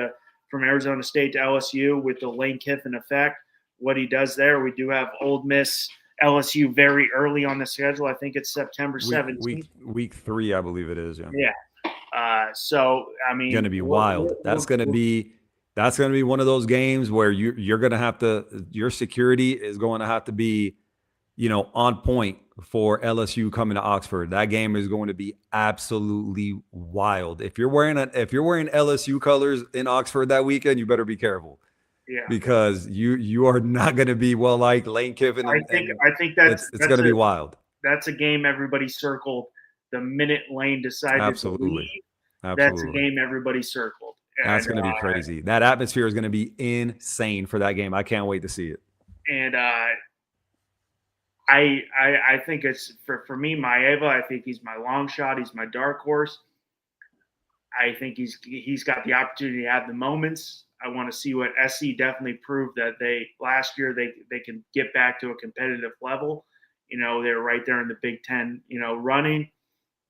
from Arizona State to LSU with the Lane Kiffin effect. What he does there. We do have Ole Miss LSU very early on the schedule. I think it's September 17th. Week 3, I believe it is. Yeah. Yeah. So I mean, going to be wild. That's going to be one of those games where you're going to have to. Your security is going to have to be, on point for LSU coming to Oxford. That game is going to be absolutely wild. If you're wearing LSU colors in Oxford that weekend, you better be careful. Yeah. Because you are not going to be well liked. Lane Kiffin. I think it's going to be wild. That's a game everybody circled the minute Lane decided to leave. That's a game everybody circled. That's going to be crazy. That atmosphere is going to be insane for that game. I can't wait to see it. And I think it's for me, Maeva. I think he's my long shot. He's my dark horse. I think he's got the opportunity to have the moments. I want to see what SC definitely proved that last year they can get back to a competitive level. They're right there in the Big Ten, running.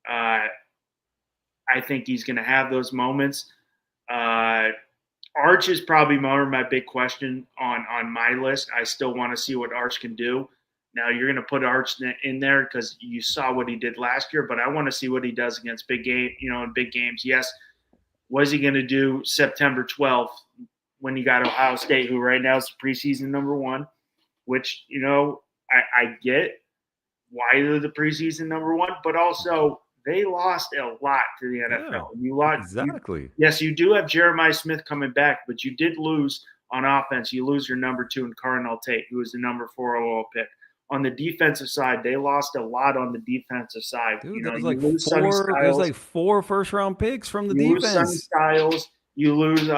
I think he's going to have those moments. Arch is probably more of my big question on my list. I still want to see what Arch can do. Now you're going to put Arch in there because you saw what he did last year, but I want to see what he does against big game, in big games. Yes. What is he going to do September 12th when you got Ohio State, who right now is preseason number 1, which, I get why they're the preseason number 1, but also they lost a lot to the NFL. Yeah, you lost exactly. Yes, you do have Jeremiah Smith coming back, but you did lose on offense. You lose your number 2 in Cardinal Tate, who was the number 4 overall pick. On the defensive side, they lost a lot on the defensive side. Dude, there's like 4 first-round picks from the defense. You lose Sonny Styles. You lose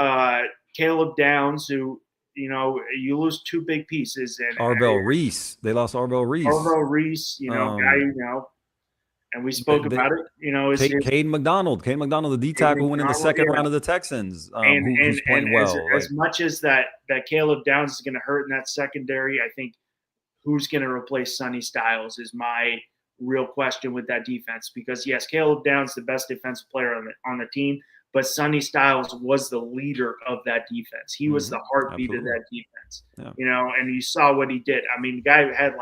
Caleb Downs, who you lose two big pieces. And Arvell Reese. They lost Arvell Reese. Arvell Reese, guy, and we spoke about it. Cade McDonald, the D tackle, went in the second round of the Texans, who's playing well. As much as that Caleb Downs is going to hurt in that secondary, I think who's going to replace Sonny Styles is my real question with that defense. Because yes, Caleb Downs the best defensive player on the team, but Sonny Styles was the leader of that defense. He was the heartbeat of that defense. Yeah. And you saw what he did. I mean, the guy had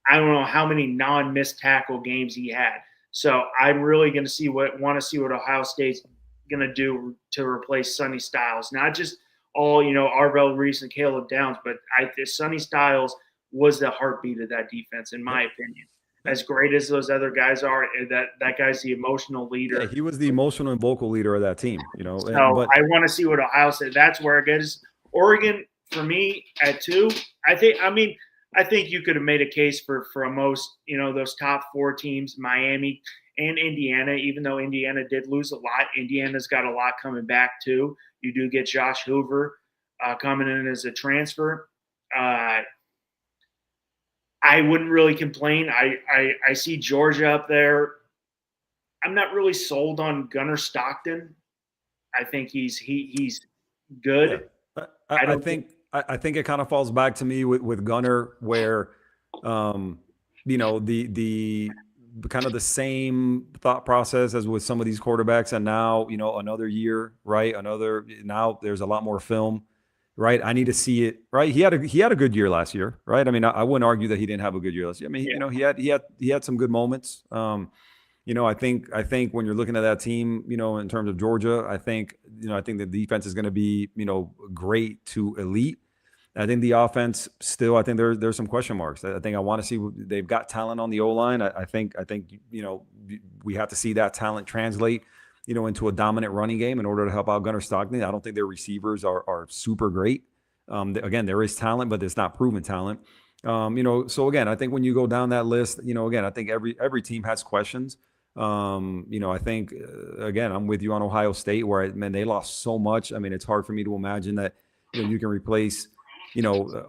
I don't know how many non-missed tackle games he had. So I'm really going to want to see what Ohio State's going to do to replace Sonny Styles. Not just all, Arvell Reese and Caleb Downs, but Sonny Styles was the heartbeat of that defense, in my opinion. As great as those other guys are, that guy's the emotional leader. Yeah, he was the emotional and vocal leader of that team. So I want to see what Ohio State. That's where it gets. Oregon for me at 2. I think you could have made a case for most, those top 4 teams, Miami and Indiana. Even though Indiana did lose a lot, Indiana's got a lot coming back too. You do get Josh Hoover coming in as a transfer. I wouldn't really complain. I see Georgia up there. I'm not really sold on Gunnar Stockton. I think he's good. Yeah. I think it kind of falls back to me with Gunnar, where the kind of the same thought process as with some of these quarterbacks, and now another year, right? Now there's a lot more film. Right, I need to see it. Right, he had a good year last year. Right, I mean, I wouldn't argue that he didn't have a good year last year. I mean, he had some good moments. I think when you're looking at that team, in terms of Georgia, I think the defense is going to be great to elite. I think the offense still. I think there's some question marks. I think I want to see. They've got talent on the O-line. I think we have to see that talent translate into a dominant running game in order to help out Gunnar Stockton. I don't think their receivers are super great. Again, there is talent, but it's not proven talent. So again, I think when you go down that list, again, I think every team has questions. I think, again, I'm with you on Ohio State, where, they lost so much. I mean, it's hard for me to imagine that you can replace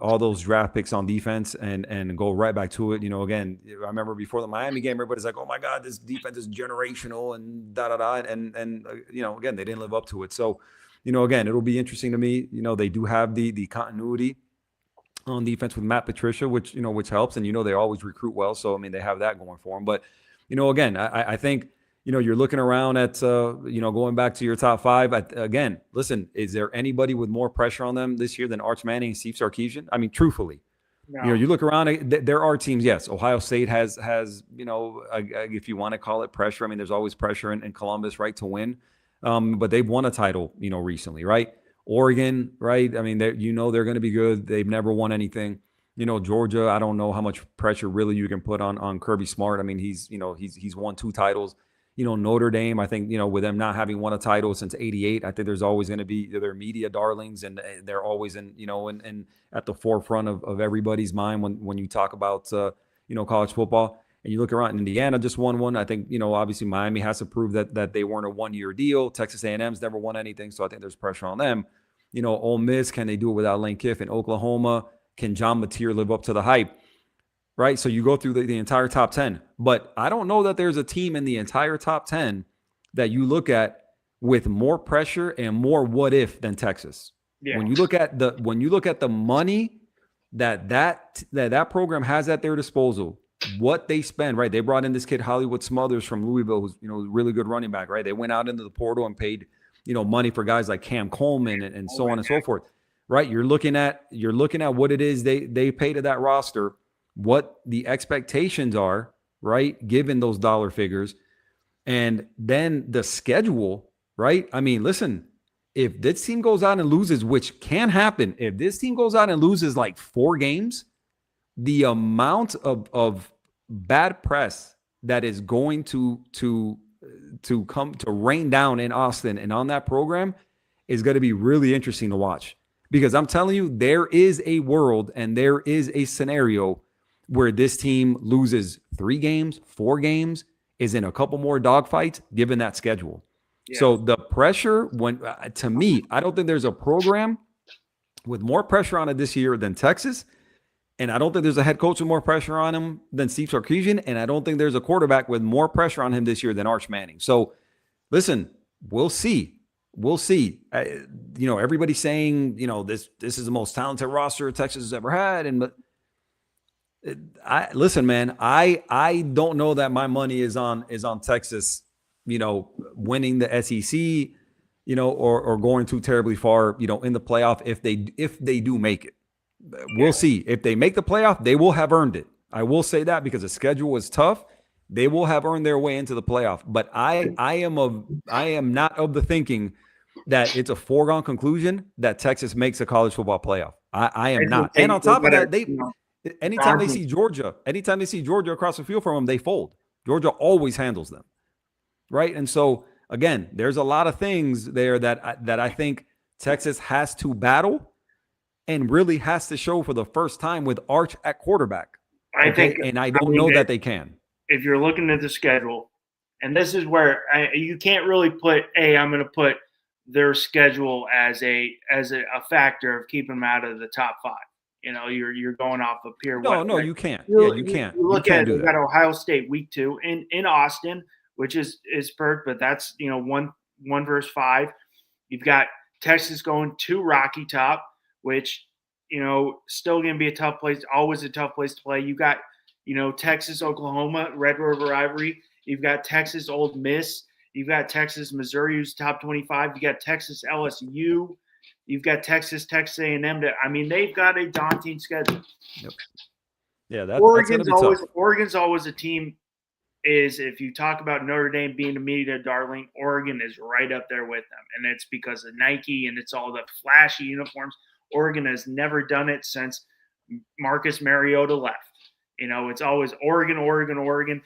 all those draft picks on defense and go right back to it. Again, I remember before the Miami game, everybody's like, oh my God, this defense is generational and and again, they didn't live up to it. So, again, it'll be interesting to me. They do have the continuity on defense with Matt Patricia, which helps, and they always recruit well. So, I mean, they have that going for them. But, again, I think, you're looking around at, going back to your top 5. Again, listen, is there anybody with more pressure on them this year than Arch Manning and Steve Sarkisian? I mean, truthfully, no. You look around, there are teams. Yes, Ohio State has if you want to call it pressure. I mean, there's always pressure in Columbus, right, to win. But they've won a title, recently, right? Oregon, right? I mean, they're going to be good. They've never won anything. Georgia, I don't know how much pressure really you can put on Kirby Smart. I mean, he's won 2 titles. Notre Dame, I think, with them not having won a title since '88, I think there's always going to be their media darlings, and they're always in at the forefront of everybody's mind when you talk about college football. And you look around, Indiana just won one. I think obviously Miami has to prove that they weren't a 1-year deal. Texas A&M's never won anything, so I think there's pressure on them. Ole Miss, can they do it without Lane Kiffin? Oklahoma, can John Mateer live up to the hype? Right, so you go through the entire top 10, but I don't know that there's a team in the entire top 10 that you look at with more pressure and more what if than Texas. Yeah. When you look at the money that program has at their disposal, what they spend, right? They brought in this kid Hollywood Smothers from Louisville, who's a really good running back, right? They went out into the portal and paid money for guys like Cam Coleman and so on and so forth, right? You're looking at what it is they pay to that roster, what the expectations are, right, given those dollar figures, and then the schedule, right? I mean, listen, if this team goes out and loses, which can happen, if this team goes out and loses like 4 games, the amount of bad press that is going to come to rain down in Austin and on that program is going to be really interesting to watch. Because I'm telling you, there is a world and there is a scenario where this team loses 3 games, 4 games, is in a couple more dogfights given that schedule. Yeah. So the pressure, to me, I don't think there's a program with more pressure on it this year than Texas. And I don't think there's a head coach with more pressure on him than Steve Sarkisian. And I don't think there's a quarterback with more pressure on him this year than Arch Manning. So, listen, we'll see. We'll see. Everybody's saying, this is the most talented roster Texas has ever had. Listen, man, I don't know that my money is on Texas, winning the SEC, or going too terribly far, in the playoff if they do make it. We'll see. If they make the playoff, they will have earned it. I will say that because the schedule is tough. They will have earned their way into the playoff. But I am not of the thinking that it's a foregone conclusion that Texas makes a college football playoff. I am not. And on top of that, anytime they see Georgia across the field from them, they fold. Georgia always handles them, right? And so again, there's a lot of things there that I think Texas has to battle. And really has to show for the first time with Arch at quarterback. I think, and I don't know that they can. If you're looking at the schedule, and this is where you can't really put, I'm going to put their schedule as a factor of keeping them out of the top 5. You're going off of pure. No, you can't. You can't. You look at you got Ohio State week 2 in Austin, which is perk, but that's 1 versus 5. You've got Texas going to Rocky Top, which, still going to be a tough place, always a tough place to play. You got, Texas, Oklahoma, Red River Rivalry. You've got Texas, Ole Miss. You've got Texas, Missouri, who's top 25. You got Texas, LSU. You've got Texas A&M. They've got a daunting schedule. Yep. Yeah, that's Oregon's always a team. If you talk about Notre Dame being a media darling, Oregon is right up there with them, and it's because of Nike and it's all the flashy uniforms. Oregon has never done it since Marcus Mariota left. It's always Oregon.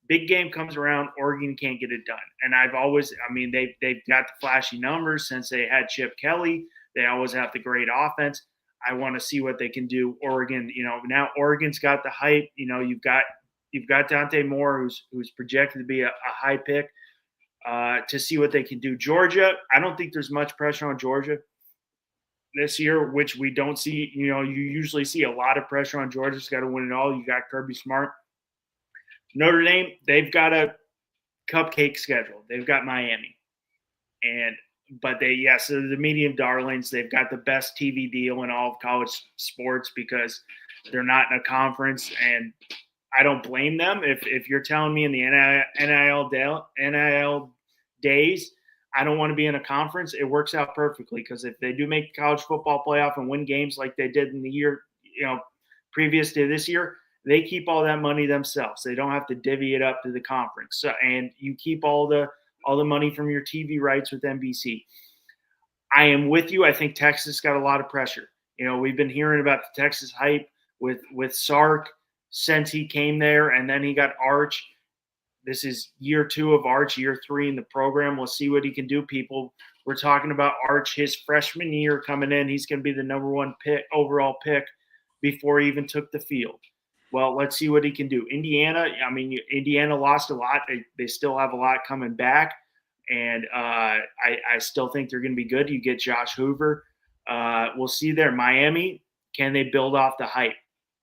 Big game comes around, Oregon can't get it done. And they've got the flashy numbers since they had Chip Kelly. They always have the great offense. I want to see what they can do. Oregon, now Oregon's got the hype. You've got Dante Moore, who's projected to be a high pick, to see what they can do. Georgia, I don't think there's much pressure on Georgia this year, which we don't see. You usually see a lot of pressure on Georgia. It's got to win it all. You got Kirby Smart. Notre Dame, they've got a cupcake schedule. They've got Miami. But so the medium darlings, they've got the best TV deal in all of college sports because they're not in a conference, and I don't blame them. If you're telling me in the NIL days, I don't want to be in a conference, it works out perfectly because if they do make the college football playoff and win games like they did in the year, previous to this year, they keep all that money themselves. They don't have to divvy it up to the conference. So, and you keep all the money from your TV rights with NBC. I am with you. I think Texas got a lot of pressure. We've been hearing about the Texas hype with Sark since he came there, and then he got Arch. This is year 2 of Arch, year 3 in the program. We'll see what he can do. People, we're talking about Arch his freshman year coming in. He's going to be the number 1 overall pick before he even took the field. Well, let's see what he can do. Indiana lost a lot. They still have a lot coming back, and I still think they're going to be good. You get Josh Hoover. We'll see there. Miami, can they build off the hype?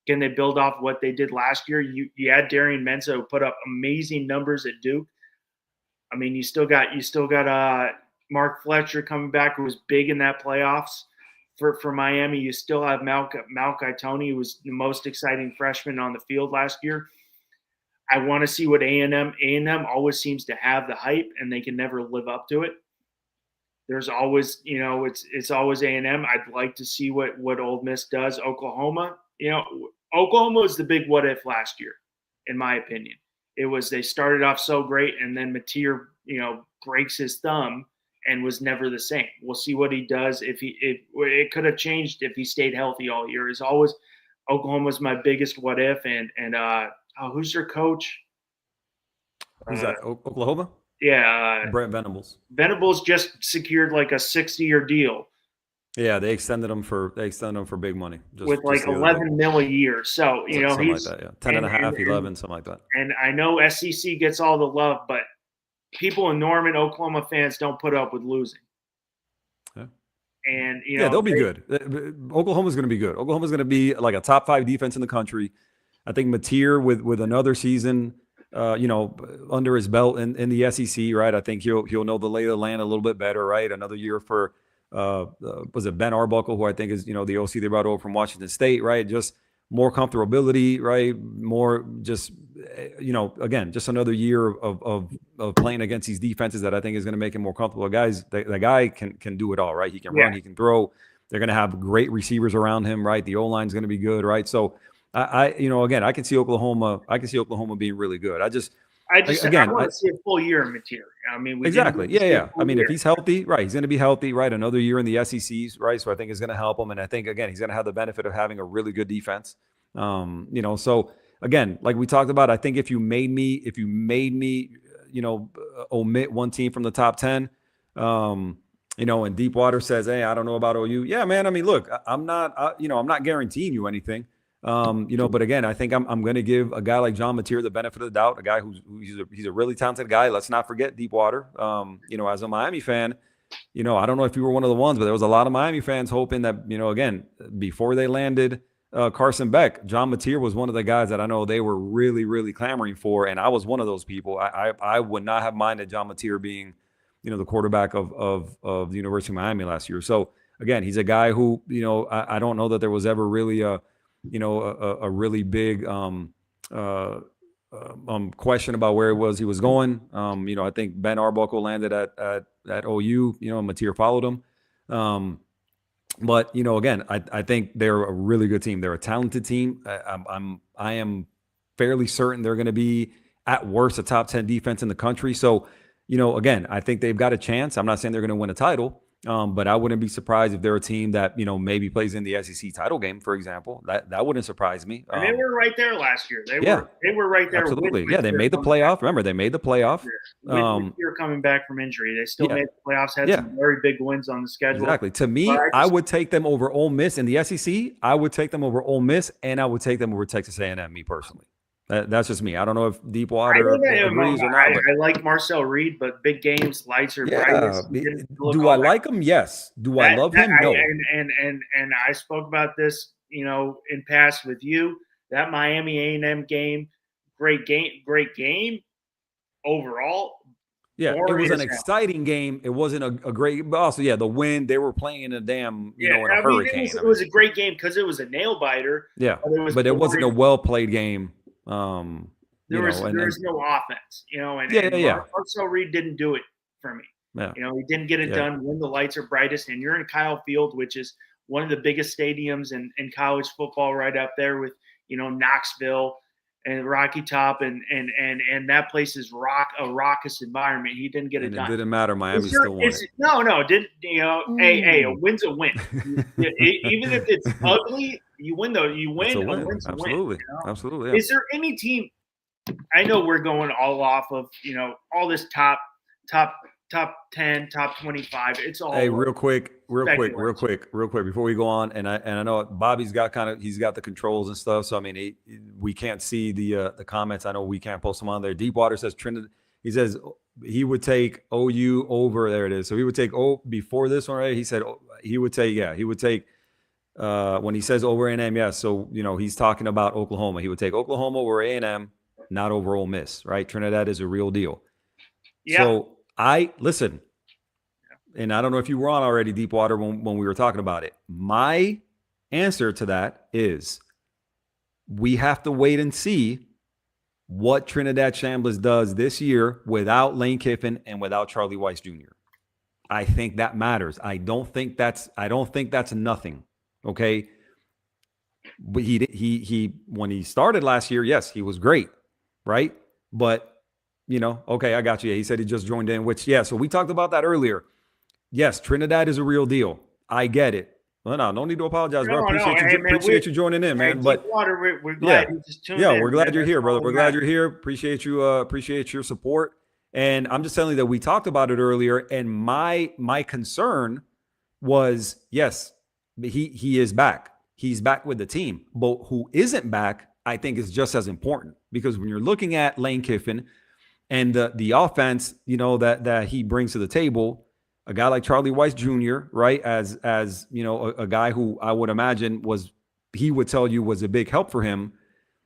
Can they build off what they did last year? You had Darian Menza, who put up amazing numbers at Duke. You still got Mark Fletcher coming back, who was big in that playoffs for Miami. You still have Malachi Tony, who was the most exciting freshman on the field last year. I want to see what A&M. A&M always seems to have the hype, and they can never live up to it. There's always, it's always A&M. I'd like to see what Ole Miss does. Oklahoma, Oklahoma was the big what if last year, in my opinion. It was they started off so great, and then Mateer, breaks his thumb and was never the same. We'll see what he does. It could have changed if he stayed healthy all year. As always, Oklahoma's my biggest what if. And who's your coach? Who's that? Oklahoma? Yeah, Brent Venables. Venables just secured like a 60-year deal. Yeah, they extended him for big money. With like 11 mil a year. So, he's something like that, yeah. 10 and a half, 11, something like that. And I know SEC gets all the love, but people in Norman, Oklahoma fans don't put up with losing. Yeah. And, they'll be good. Oklahoma's going to be good. Oklahoma's going to be like a top 5 defense in the country. I think Mateer with another season, under his belt in the SEC, right? I think he'll know the lay of the land a little bit better, right? Another year for was it Ben Arbuckle, who I think is the OC they brought over from Washington State, right? Just more comfortability, right? More just again, just another year of playing against these defenses that I think is going to make him more comfortable. Guys, the guy can do it all, right? He can run, he can throw. They're going to have great receivers around him, right? The O-line is going to be good, right? So again, I can see Oklahoma being really good. I want to see a full year of material. I mean, exactly. Yeah. I mean, if he's healthy, right, he's going to be healthy, right? Another year in the SECs, right? So I think it's going to help him. And I think, again, he's going to have the benefit of having a really good defense. So again, like we talked about, I think if you made me, omit one team from the top 10, and Deepwater says, hey, I don't know about OU. Yeah, man. I mean, look, I'm not guaranteeing you anything. But again, I think I'm going to give a guy like John Mateer the benefit of the doubt, a guy he's a really talented guy. Let's not forget Deepwater. As a Miami fan, I don't know if you were one of the ones, but there was a lot of Miami fans hoping that, again, before they landed Carson Beck, John Mateer was one of the guys that I know they were really, really clamoring for. And I was one of those people. I would not have minded John Mateer being, the quarterback of the University of Miami last year. So again, he's a guy who, I don't know that there was ever really a really big question about where he was going. I think Ben Arbuckle landed at OU, and Mateer followed him. But again, I think they're a really good team. They're a talented team. I am fairly certain they're going to be at worst a top 10 defense in the country. So, again, I think they've got a chance. I'm not saying they're going to win a title. But I wouldn't be surprised if they're a team that, maybe plays in the SEC title game, for example. That wouldn't surprise me. And they were right there last year. They were right there. Absolutely. Yeah, they made the playoff. Remember, they made the playoff. You're coming back from injury. They still made the playoffs, had some very big wins on the schedule. Exactly. To me, I would take them over Ole Miss in the SEC. I would take them over Ole Miss, and I would take them over Texas A&M, me personally. That's just me. I don't know if Deepwater agrees or not. I like Marcel Reed, but big games, lights are brightest. Do I like him? Yes. Do I love him? No. And I spoke about this, in past with you. That Miami A&M game, great game overall. Yeah, it was an exciting game. It wasn't a great, but also, the wind. They were playing in a damn, in a hurricane. It was a great game because it was a nail biter. Yeah, but it wasn't a well played game. There was no offense, and Marcel Reed didn't do it for me. Yeah. He didn't get it done when the lights are brightest, and you're in Kyle Field, which is one of the biggest stadiums in college football, right up there with Knoxville and Rocky Top, and that place is a raucous environment. He didn't get it done. It didn't matter. Miami still won it. No, didn't Hey, a win's a win. Even if it's ugly, you win though. You win. A win's Absolutely. A win. Absolutely. Yeah. Is there any team? I know we're going all off of all this top 10, top 25. It's all. Hey, real quick, before we go on, and I know Bobby's got he's got the controls and stuff. So I mean, we can't see the comments. I know we can't post them on there. Deepwater says Trinidad. He says he would take OU over. There it is. So he would take before this one, right? He said he would take. When he says over A&M, yes. So he's talking about Oklahoma. He would take Oklahoma over A&M, not over Ole Miss, right? Trinidad is a real deal. Yeah. So listen, and I don't know if you were on already, Deepwater, when we were talking about it. My answer to that is we have to wait and see what Trinidad Chambliss does this year without Lane Kiffin and without Charlie Weiss Jr. I think that matters. I don't think that's nothing. Okay. But he when he started last year, yes, he was great. Right. But okay, I got you. He said he just joined in, which, so we talked about that earlier. Yes, Trinidad is a real deal. I get it. Well, no need to apologize, bro. Appreciate you joining in, man. But we're glad you just tuned in. We're glad you're here, brother. We're glad you're here. Appreciate your support. And I'm just telling you that we talked about it earlier. And my concern was, yes, he is back. He's back with the team. But who isn't back, I think, is just as important. Because when you're looking at Lane Kiffin and the offense, that he brings to the table, a guy like Charlie Weiss Jr., right? As a guy who I would imagine he would tell you was a big help for him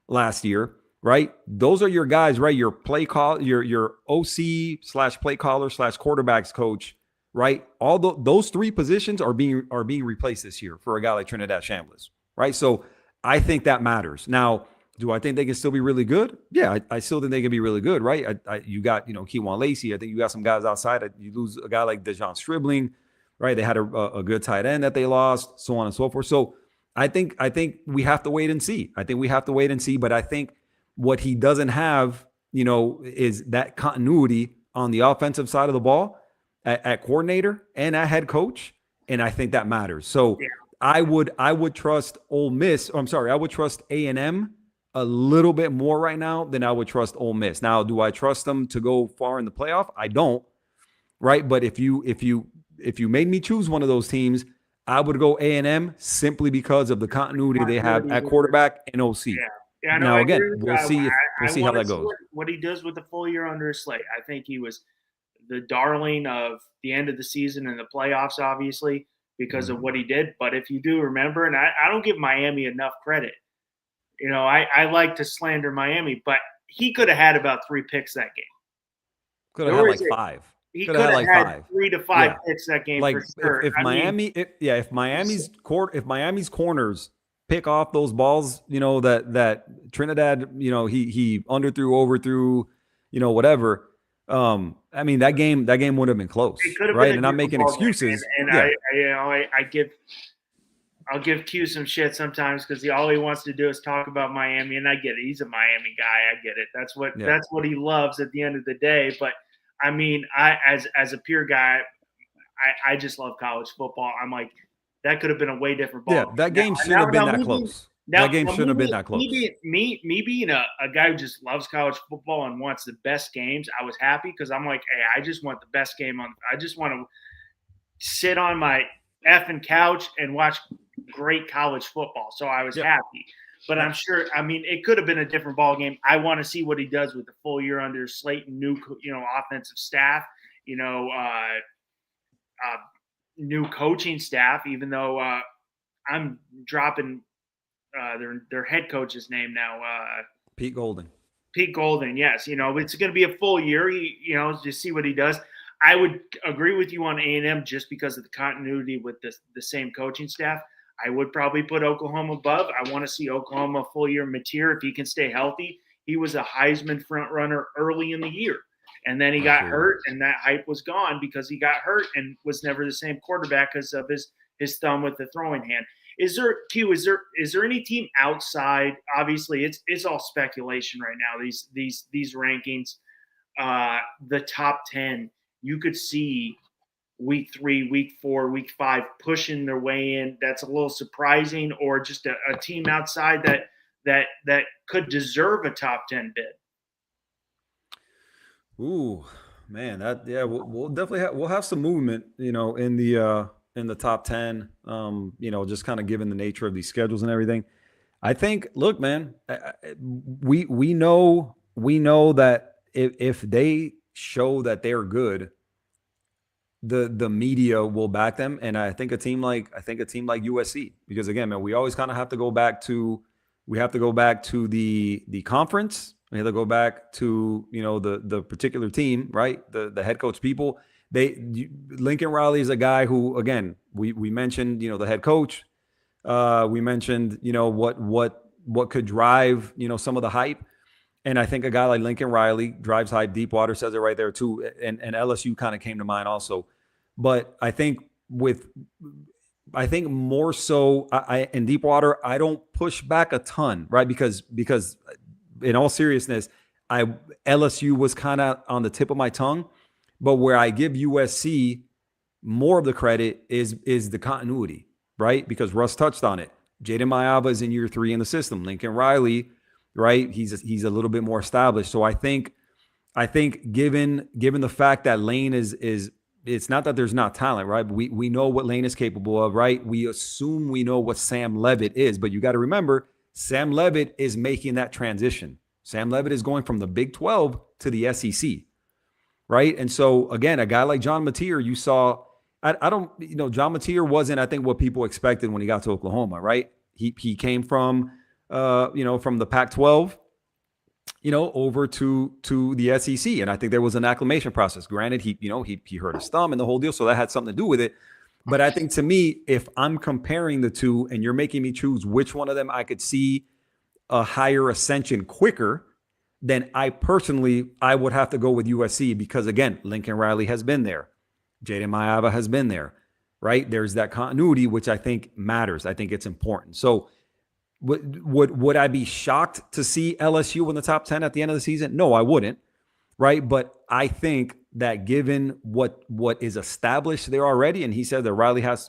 last year, right? Those are your guys, right? Your play call, your OC / play caller / quarterbacks coach, right? All those three positions are being replaced this year for a guy like Trinidad Chambliss, right? So I think that matters. Now, do I think they can still be really good? Yeah, I still think they can be really good, right? You got, Keywan Lacey. I think you got some guys outside. You lose a guy like Dejon Stribling, right? They had a good tight end that they lost, so on and so forth. So I think we have to wait and see. But I think what he doesn't have, is that continuity on the offensive side of the ball at coordinator and at head coach. And I think that matters. So yeah. I would trust Ole Miss. I would trust A&M a little bit more right now than I would trust Ole Miss. Now, do I trust them to go far in the playoff? I don't. Right. But if you made me choose one of those teams, I would go A&M simply because of the continuity they have at quarterback and OC. Yeah, now, again, we'll see how that goes. What he does with the full year under his slate. I think he was the darling of the end of the season and the playoffs, obviously, because of what he did. But if you do remember, and I don't give Miami enough credit. I like to slander Miami, but he could have had about 3 picks that game. Could have had like 5. He could have had 3 to 5 picks that game for sure. If Miami's corners pick off those balls, that Trinidad, he underthrew, overthrew, whatever. That game would have been close, right? And I'm making excuses. I'll give Q some shit sometimes because all he wants to do is talk about Miami, and I get it. He's a Miami guy. I get it. That's what he loves at the end of the day. But I mean, as a pure guy, I just love college football. I'm like, that could have been a way different ball. Yeah, that game shouldn't have been that close. That game shouldn't have been that close. Me being a guy who just loves college football and wants the best games, I was happy because I'm like, hey, I just want the best game on. I just want to sit on my effing couch and watch great college football. So I was happy. But I'm sure, it could have been a different ball game. I want to see what he does with the full year under Slayton, new, offensive staff, new coaching staff, even though I'm dropping their head coach's name now. Pete Golding. Pete Golding, yes. It's going to be a full year, to see what he does. I would agree with you on A&M just because of the continuity with the same coaching staff. I would probably put Oklahoma above. I want to see Oklahoma full year Mateer if he can stay healthy. He was a Heisman front runner early in the year, and then he got hurt, and that hype was gone because he got hurt and was never the same quarterback because of his thumb with the throwing hand. Is there any team outside? Obviously, it's all speculation right now. These rankings, the top 10, you could see week 3, week 4, week 5 pushing their way in. That's a little surprising, or just a team outside that could deserve a top 10 bid. Ooh, man, we'll definitely we'll have some movement, in the top 10. Just kind of given the nature of these schedules and everything. I think, look, man, we know that if they show that they're good, the media will back them. And I think a team like USC, because again, man, we always kind of have to go back to the conference. We have to go back to, the particular team, right? The head coach people. Lincoln Riley is a guy who, again, we mentioned, the head coach. We mentioned, what could drive, some of the hype. And I think a guy like Lincoln Riley drives hype. Deepwater says it right there too. And LSU kind of came to mind also. But I think more so in Deepwater, I don't push back a ton, right? Because in all seriousness, LSU was kind of on the tip of my tongue. But where I give USC more of the credit is the continuity, right? Because Russ touched on it. Jaden Mayava is in year 3 in the system. Lincoln Riley, right? He's a little bit more established. So I think given the fact that Lane is it's not that there's not talent, right? But we know what Lane is capable of, right? We assume we know what Sam Levitt is, but you got to remember, Sam Levitt is making that transition. Sam Levitt is going from the Big 12 to the SEC, right? And so again, a guy like John Mateer, you saw I don't, John Mateer wasn't, I think, what people expected when he got to Oklahoma, right? He came from, from the Pac-12, over to the SEC, and I think there was an acclimation process. Granted, he hurt his thumb and the whole deal, so that had something to do with it. But I think, to me, if I'm comparing the two and you're making me choose which one of them I could see a higher ascension quicker, then I would have to go with USC because, again, Lincoln Riley has been there. Jaden Mayava has been there, right? There's that continuity, which I think matters. I think it's important. So would I be shocked to see LSU in the top 10 at the end of the season? No, I wouldn't, right? But I think that given what is established there already, and he said that Riley has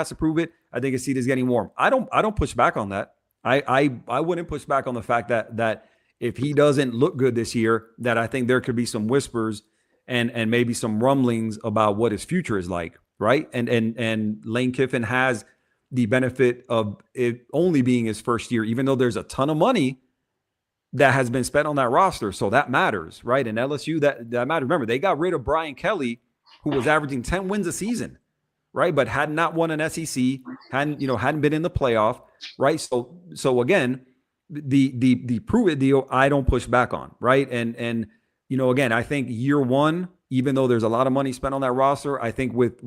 to prove it, I think his seat is getting warm. I don't push back on that. I wouldn't push back on the fact that if he doesn't look good this year, that I think there could be some whispers and maybe some rumblings about what his future is like, right? And Lane Kiffin has the benefit of it only being his first year, even though there's a ton of money that has been spent on that roster. So that matters, right? And LSU, that matters. Remember, they got rid of Brian Kelly, who was averaging 10 wins a season, right? But had not won an SEC, hadn't been in the playoff, right? So again, the prove it deal, I don't push back on, right? And again, I think year one, even though there's a lot of money spent on that roster, I think with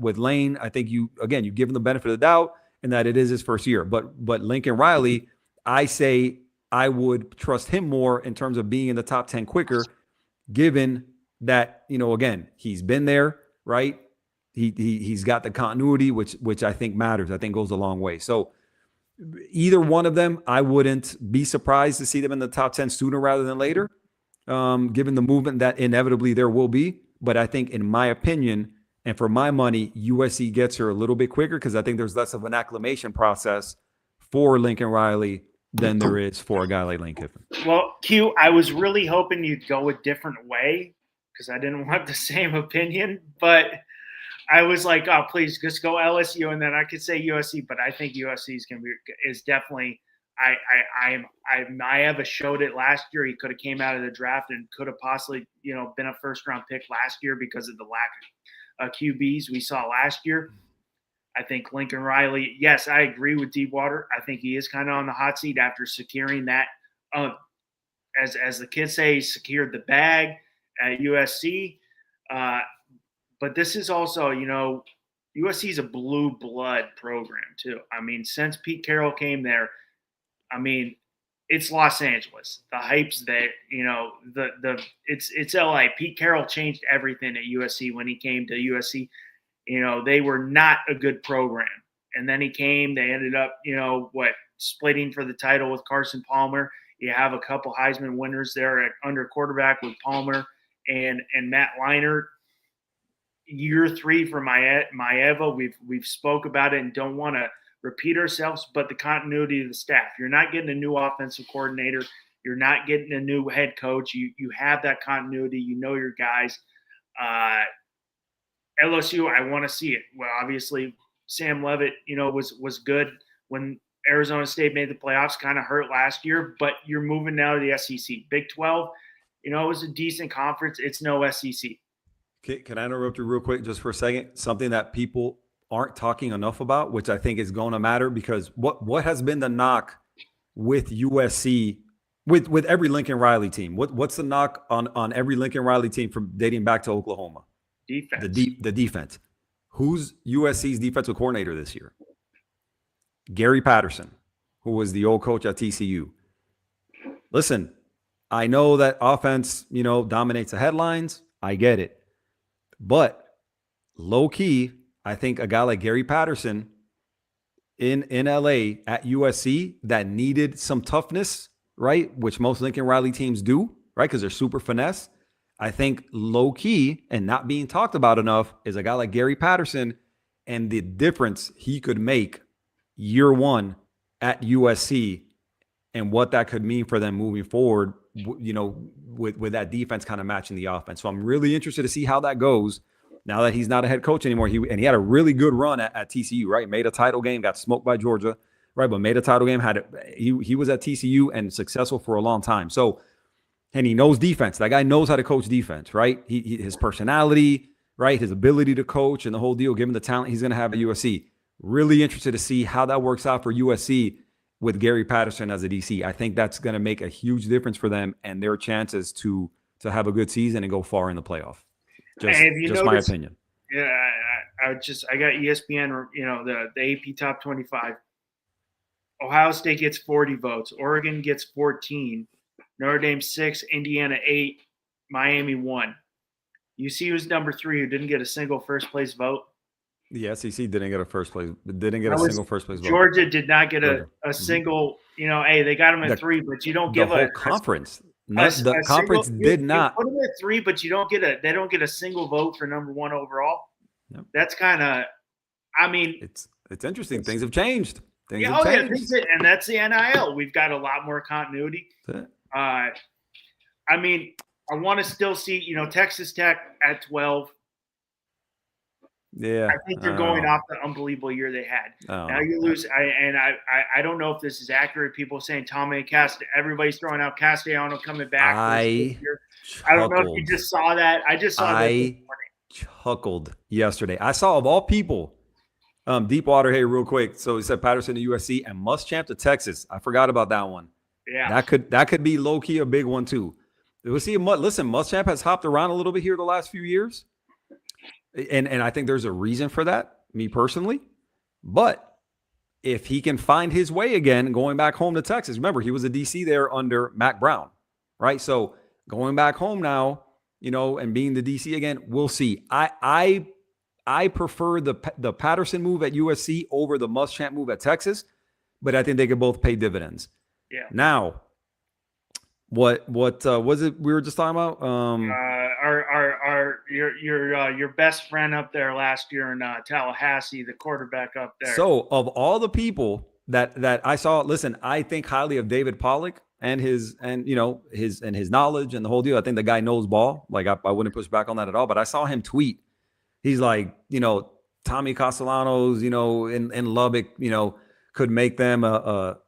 Lane, I think you give him the benefit of the doubt and that it is his first year. But Lincoln Riley, I say I would trust him more in terms of being in the top 10 quicker, given that, again, he's been there, right? He's got the continuity, which I think matters. I think goes a long way. So either one of them, I wouldn't be surprised to see them in the top 10 sooner rather than later. Given the movement that inevitably there will be. But I think, in my opinion, and for my money, USC gets her a little bit quicker because I think there's less of an acclimation process for Lincoln Riley than there is for a guy like Lane Kiffin. Well, Q, I was really hoping you'd go a different way because I didn't want the same opinion. But I was like, oh, please just go LSU, and then I could say USC. But I think USC is definitely – Maeva showed it last year. He could have came out of the draft and could have possibly, been a first-round pick last year because of the lack of QBs we saw last year. I think Lincoln Riley, yes, I agree with Deepwater. I think he is kind of on the hot seat after securing that. As the kids say, he secured the bag at USC. But this is also, USC is a blue blood program too. I mean, since Pete Carroll came there, it's Los Angeles. The hype's there, it's LA. Pete Carroll changed everything at USC when he came to USC. They were not a good program. And then he came, they ended up, splitting for the title with Carson Palmer. You have a couple Heisman winners there under quarterback with Palmer and Matt Leinart. Year 3 for Maeva, we've spoke about it and don't want to repeat ourselves, but the continuity of the staff. You're not getting a new offensive coordinator. You're not getting a new head coach. You have that continuity. Your guys. LSU, I want to see it. Well, obviously, Sam Leavitt, was good when Arizona State made the playoffs. Kind of hurt last year, but you're moving now to the SEC. Big 12, it was a decent conference. It's no SEC. Can I interrupt you real quick just for a second? Something that people aren't talking enough about, which I think is going to matter, because what has been the knock with USC, with every Lincoln Riley team? What's the knock on every Lincoln Riley team from dating back to Oklahoma? Defense. The defense. Who's USC's defensive coordinator this year? Gary Patterson, who was the old coach at TCU. Listen, I know that offense, dominates the headlines. I get it. But low key, I think a guy like Gary Patterson in LA at USC that needed some toughness, right? Which most Lincoln Riley teams do, right? Because they're super finesse. I think low key and not being talked about enough is a guy like Gary Patterson and the difference he could make year 1 at USC and what that could mean for them moving forward, with that defense kind of matching the offense. So I'm really interested to see how that goes. Now that he's not a head coach anymore, he had a really good run at TCU, right? Made a title game, got smoked by Georgia, right? But made a title game. He was at TCU and successful for a long time. So, and he knows defense. That guy knows how to coach defense, right? His personality, right? His ability to coach and the whole deal, given the talent he's going to have at USC. Really interested to see how that works out for USC with Gary Patterson as a DC. I think that's going to make a huge difference for them and their chances to have a good season and go far in the playoff. Just my opinion. Yeah, I got ESPN, the AP top 25. Ohio State gets 40 votes. Oregon gets 14. Notre Dame 6. Indiana 8. Miami 1. UC was number 3, who didn't get a single first place vote. The SEC didn't get a first place. Didn't get a single first place vote. Georgia did not get a single. Hey, they got them at 3, but you don't give the whole conference. The conference did not. You put them at 3, but you don't get they don't get a single vote for number 1 overall. Yep. That's kind of. I mean, it's interesting. Things have changed. And that's the NIL. We've got a lot more continuity. I mean, I want to still see, Texas Tech at 12. Yeah, I think they're going off the unbelievable year they had. Now you lose, I don't know if this is accurate. People saying Tommy everybody's throwing out Castellano coming back. I don't know if you just saw that. I just saw that this morning. Chuckled yesterday. I saw, of all people, Deepwater. Hey, real quick. So he said Patterson to USC and Muschamp to Texas. I forgot about that one. Yeah, that could be low key a big one too. We'll see. Listen, Muschamp has hopped around a little bit here the last few years. And I think there's a reason for that, me personally. But if he can find his way again, going back home to Texas, remember, he was a DC there under Mac Brown, right? So going back home now, and being the DC again, we'll see. I prefer the Patterson move at USC over the Muschamp move at Texas, but I think they could both pay dividends. Yeah. Now, what was it we were just talking about? Your best friend up there last year in Tallahassee, the quarterback up there. So of all the people that I saw, listen, I think highly of David Pollock and his knowledge and the whole deal. I think the guy knows ball. Like I wouldn't push back on that at all. But I saw him tweet. He's like, Tommy Castellanos, in Lubbock, could make them a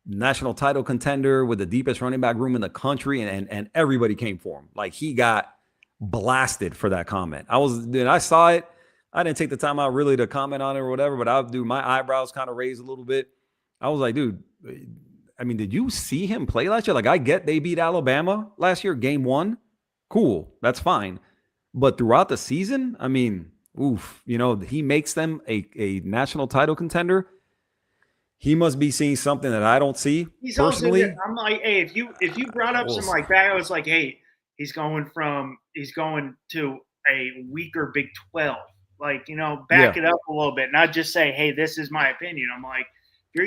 national title contender with the deepest running back room in the country, and everybody came for him. Like, he got blasted for that comment. I saw it. I didn't take the time out really to comment on it or whatever, but my eyebrows kind of raised a little bit. I was like, dude, I mean, did you see him play last year? Like, I get they beat Alabama last year, game 1. Cool. That's fine. But throughout the season, I mean, he makes them a national title contender. He must be seeing something that I don't see. He's personally. Also, I'm like, hey, if you brought up some like that, I was like, hey, he's going to a weaker Big 12. Like, back it up a little bit, not just say, hey, this is my opinion. I'm like, if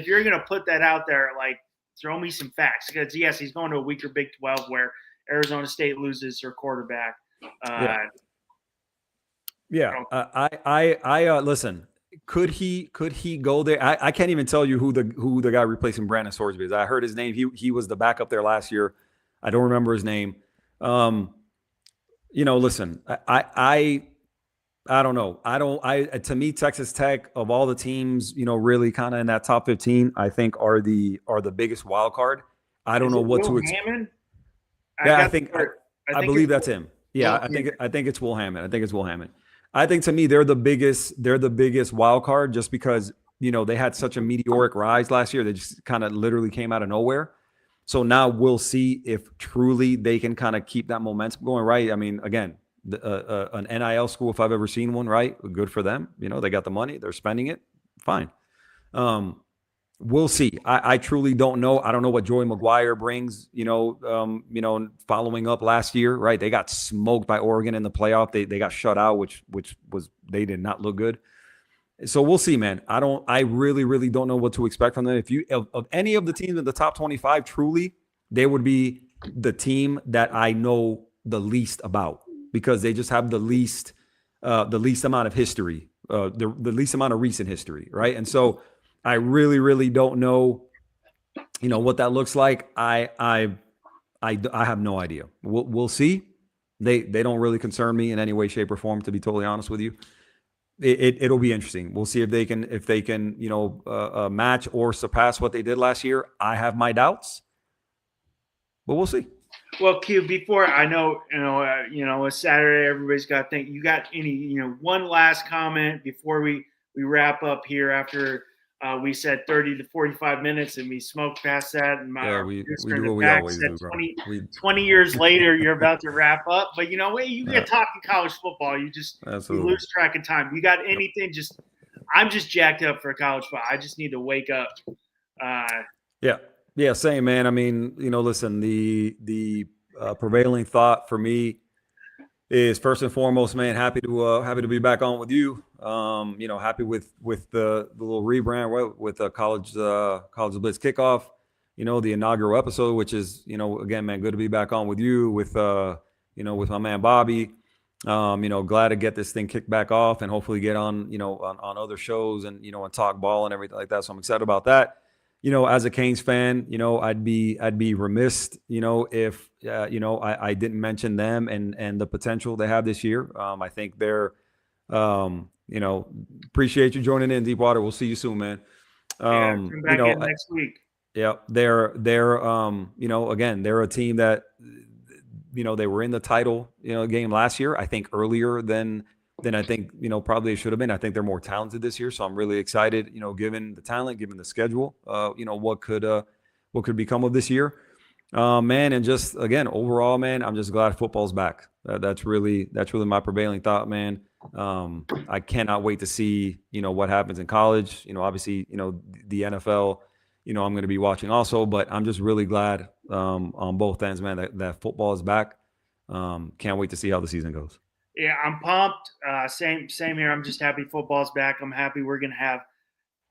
you're gonna put that out there, like, throw me some facts. Because yes, he's going to a weaker Big 12 where Arizona State loses their quarterback. Listen. Could he go there? I can't even tell you who the guy replacing Brandon Sorsby is. I heard his name. He was the backup there last year. I don't remember his name. Listen, I don't know. To me, Texas Tech, of all the teams, really kind of in that top 15, I think are the biggest wild card. I don't know what to expect. Yeah, I believe that's him. Yeah, I think it's Will Hammond. I think to me they're the biggest wild card just because they had such a meteoric rise last year. They just kind of literally came out of nowhere. So now we'll see if truly they can kind of keep that momentum going, right? I mean, again, an NIL school, if I've ever seen one, right? Good for them. They got the money, they're spending it. Fine. We'll see. I truly don't know. I don't know what Joey McGuire brings, following up last year, right? They got smoked by Oregon in the playoff. They got shut out, which was, they did not look good. So we'll see, man. I really, really don't know what to expect from them. Of any of the teams in the top 25, truly, they would be the team that I know the least about because they just have the least amount of history, the least amount of recent history, right? And so I really, really don't know, what that looks like. I have no idea. We'll see. They don't really concern me in any way, shape, or form, to be totally honest with you. It'll be interesting. We'll see if they can match or surpass what they did last year. I have my doubts, but we'll see. Well, Q, before I know, it's Saturday. Everybody's got to think. You got any, one last comment before we wrap up here after we said 30 to 45 minutes and we smoked past that, and Yeah, our we producer in do the what we back always said do, bro. 20 years later you're about to wrap up. But you Yeah, get talking college football, you absolutely. lose track of time. You got Yep. anything? I'm just jacked up for college football. I just need to wake up. Yeah, same, man. I mean, listen, the prevailing thought for me is first and foremost, man, happy to be back on with you. Happy with the little rebrand with the college blitz kickoff. The inaugural episode, which is again, man, good to be back on with you with with my man Bobby. Glad to get this thing kicked back off and hopefully get on on other shows and and talk ball and everything like that. So I'm excited about that. As a Canes fan, I'd be remiss, if I didn't mention them and the potential they have this year. I think they're, appreciate you joining in, Deepwater. We'll see you soon, man. Come back in next week. Yeah, they're again, they're a team that they were in the title game last year. I think earlier than I think probably they should have been. I think they're more talented this year, so I'm really excited. Given the talent, given the schedule, what could become of this year, man. And just again, overall, man, I'm just glad football's back. That's really my prevailing thought, man. I cannot wait to see what happens in college. Obviously, the NFL. I'm going to be watching also, but I'm just really glad on both ends, man, that football is back. Can't wait to see how the season goes. Yeah, I'm pumped. Same here. I'm just happy football's back. I'm happy we're going to have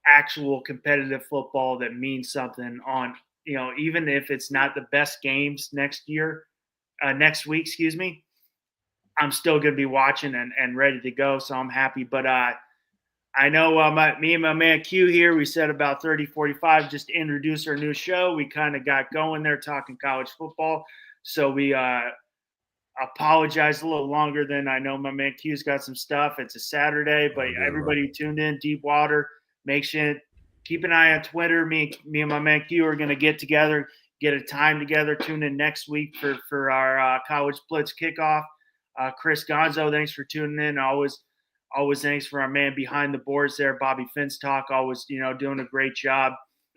actual competitive football that means something on, even if it's not the best games next week, excuse me. I'm still going to be watching and ready to go. So I'm happy. But I know me and my man Q here, we said about 30, 45, just to introduce our new show. We kind of got going there talking college football. So we apologize a little longer than I know my man Q's got some stuff. It's a Saturday, but everybody tuned in, Deepwater, make sure, keep an eye on Twitter. Me and my man Q are going to get together, get a time together, tune in next week for our College Blitz kickoff. Chris Gonzo, thanks for tuning in. Always thanks for our man behind the boards there, Bobby Finstock, always, doing a great job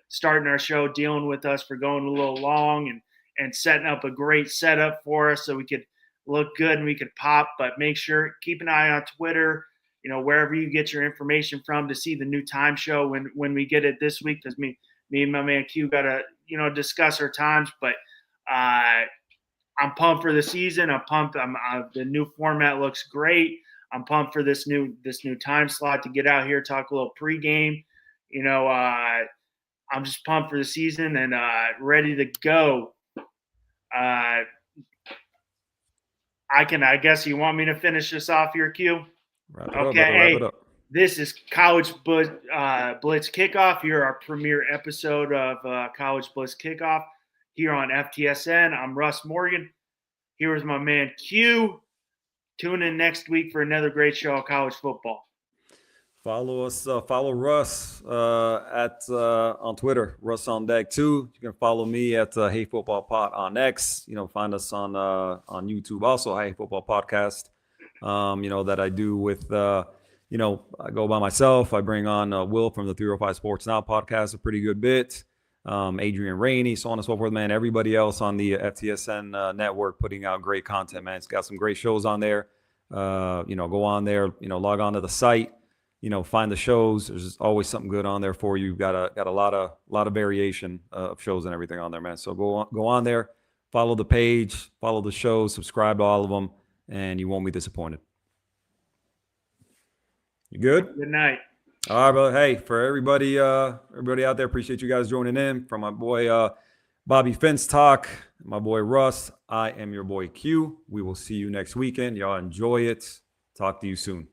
starting our show, dealing with us for going a little long and setting up a great setup for us so we could look good and we could pop. But make sure, keep an eye on Twitter, wherever you get your information from to see the new time show when we get it this week, because me and my man Q got to, discuss our times. But I'm pumped for the season. I'm pumped. The new format looks great. I'm pumped for this new time slot to get out here, talk a little pregame. I'm just pumped for the season and ready to go. I guess you want me to finish this off here, Q? Wrap it up. This is College Blitz Kickoff. Here, our premiere episode of College Blitz Kickoff here on FTSN. I'm Russ Morgan. Here is my man Q. Tune in next week for another great show of college football. Follow us. Follow Russ on Twitter, Russ on Deck 2. You can follow me at Hey Football Pod on X. Find us on YouTube also, Hey Football Podcast. That I do with I go by myself. I bring on Will from the 305 Sports Now podcast, a pretty good bit. Adrian Rainey, so on and so forth, man. Everybody else on the FTSN network putting out great content, man. It's got some great shows on there. Go on there, log on to the site, find the shows. There's always something good on there for you. Got a lot of variation of shows and everything on there, man. So go on there, follow the page, follow the shows, subscribe to all of them, and you won't be disappointed. You good? Good night. All right, brother. Hey, for everybody out there, appreciate you guys joining in. From my boy Bobby Finstock, my boy Russ, I am your boy Q. We will see you next weekend. Y'all enjoy it. Talk to you soon.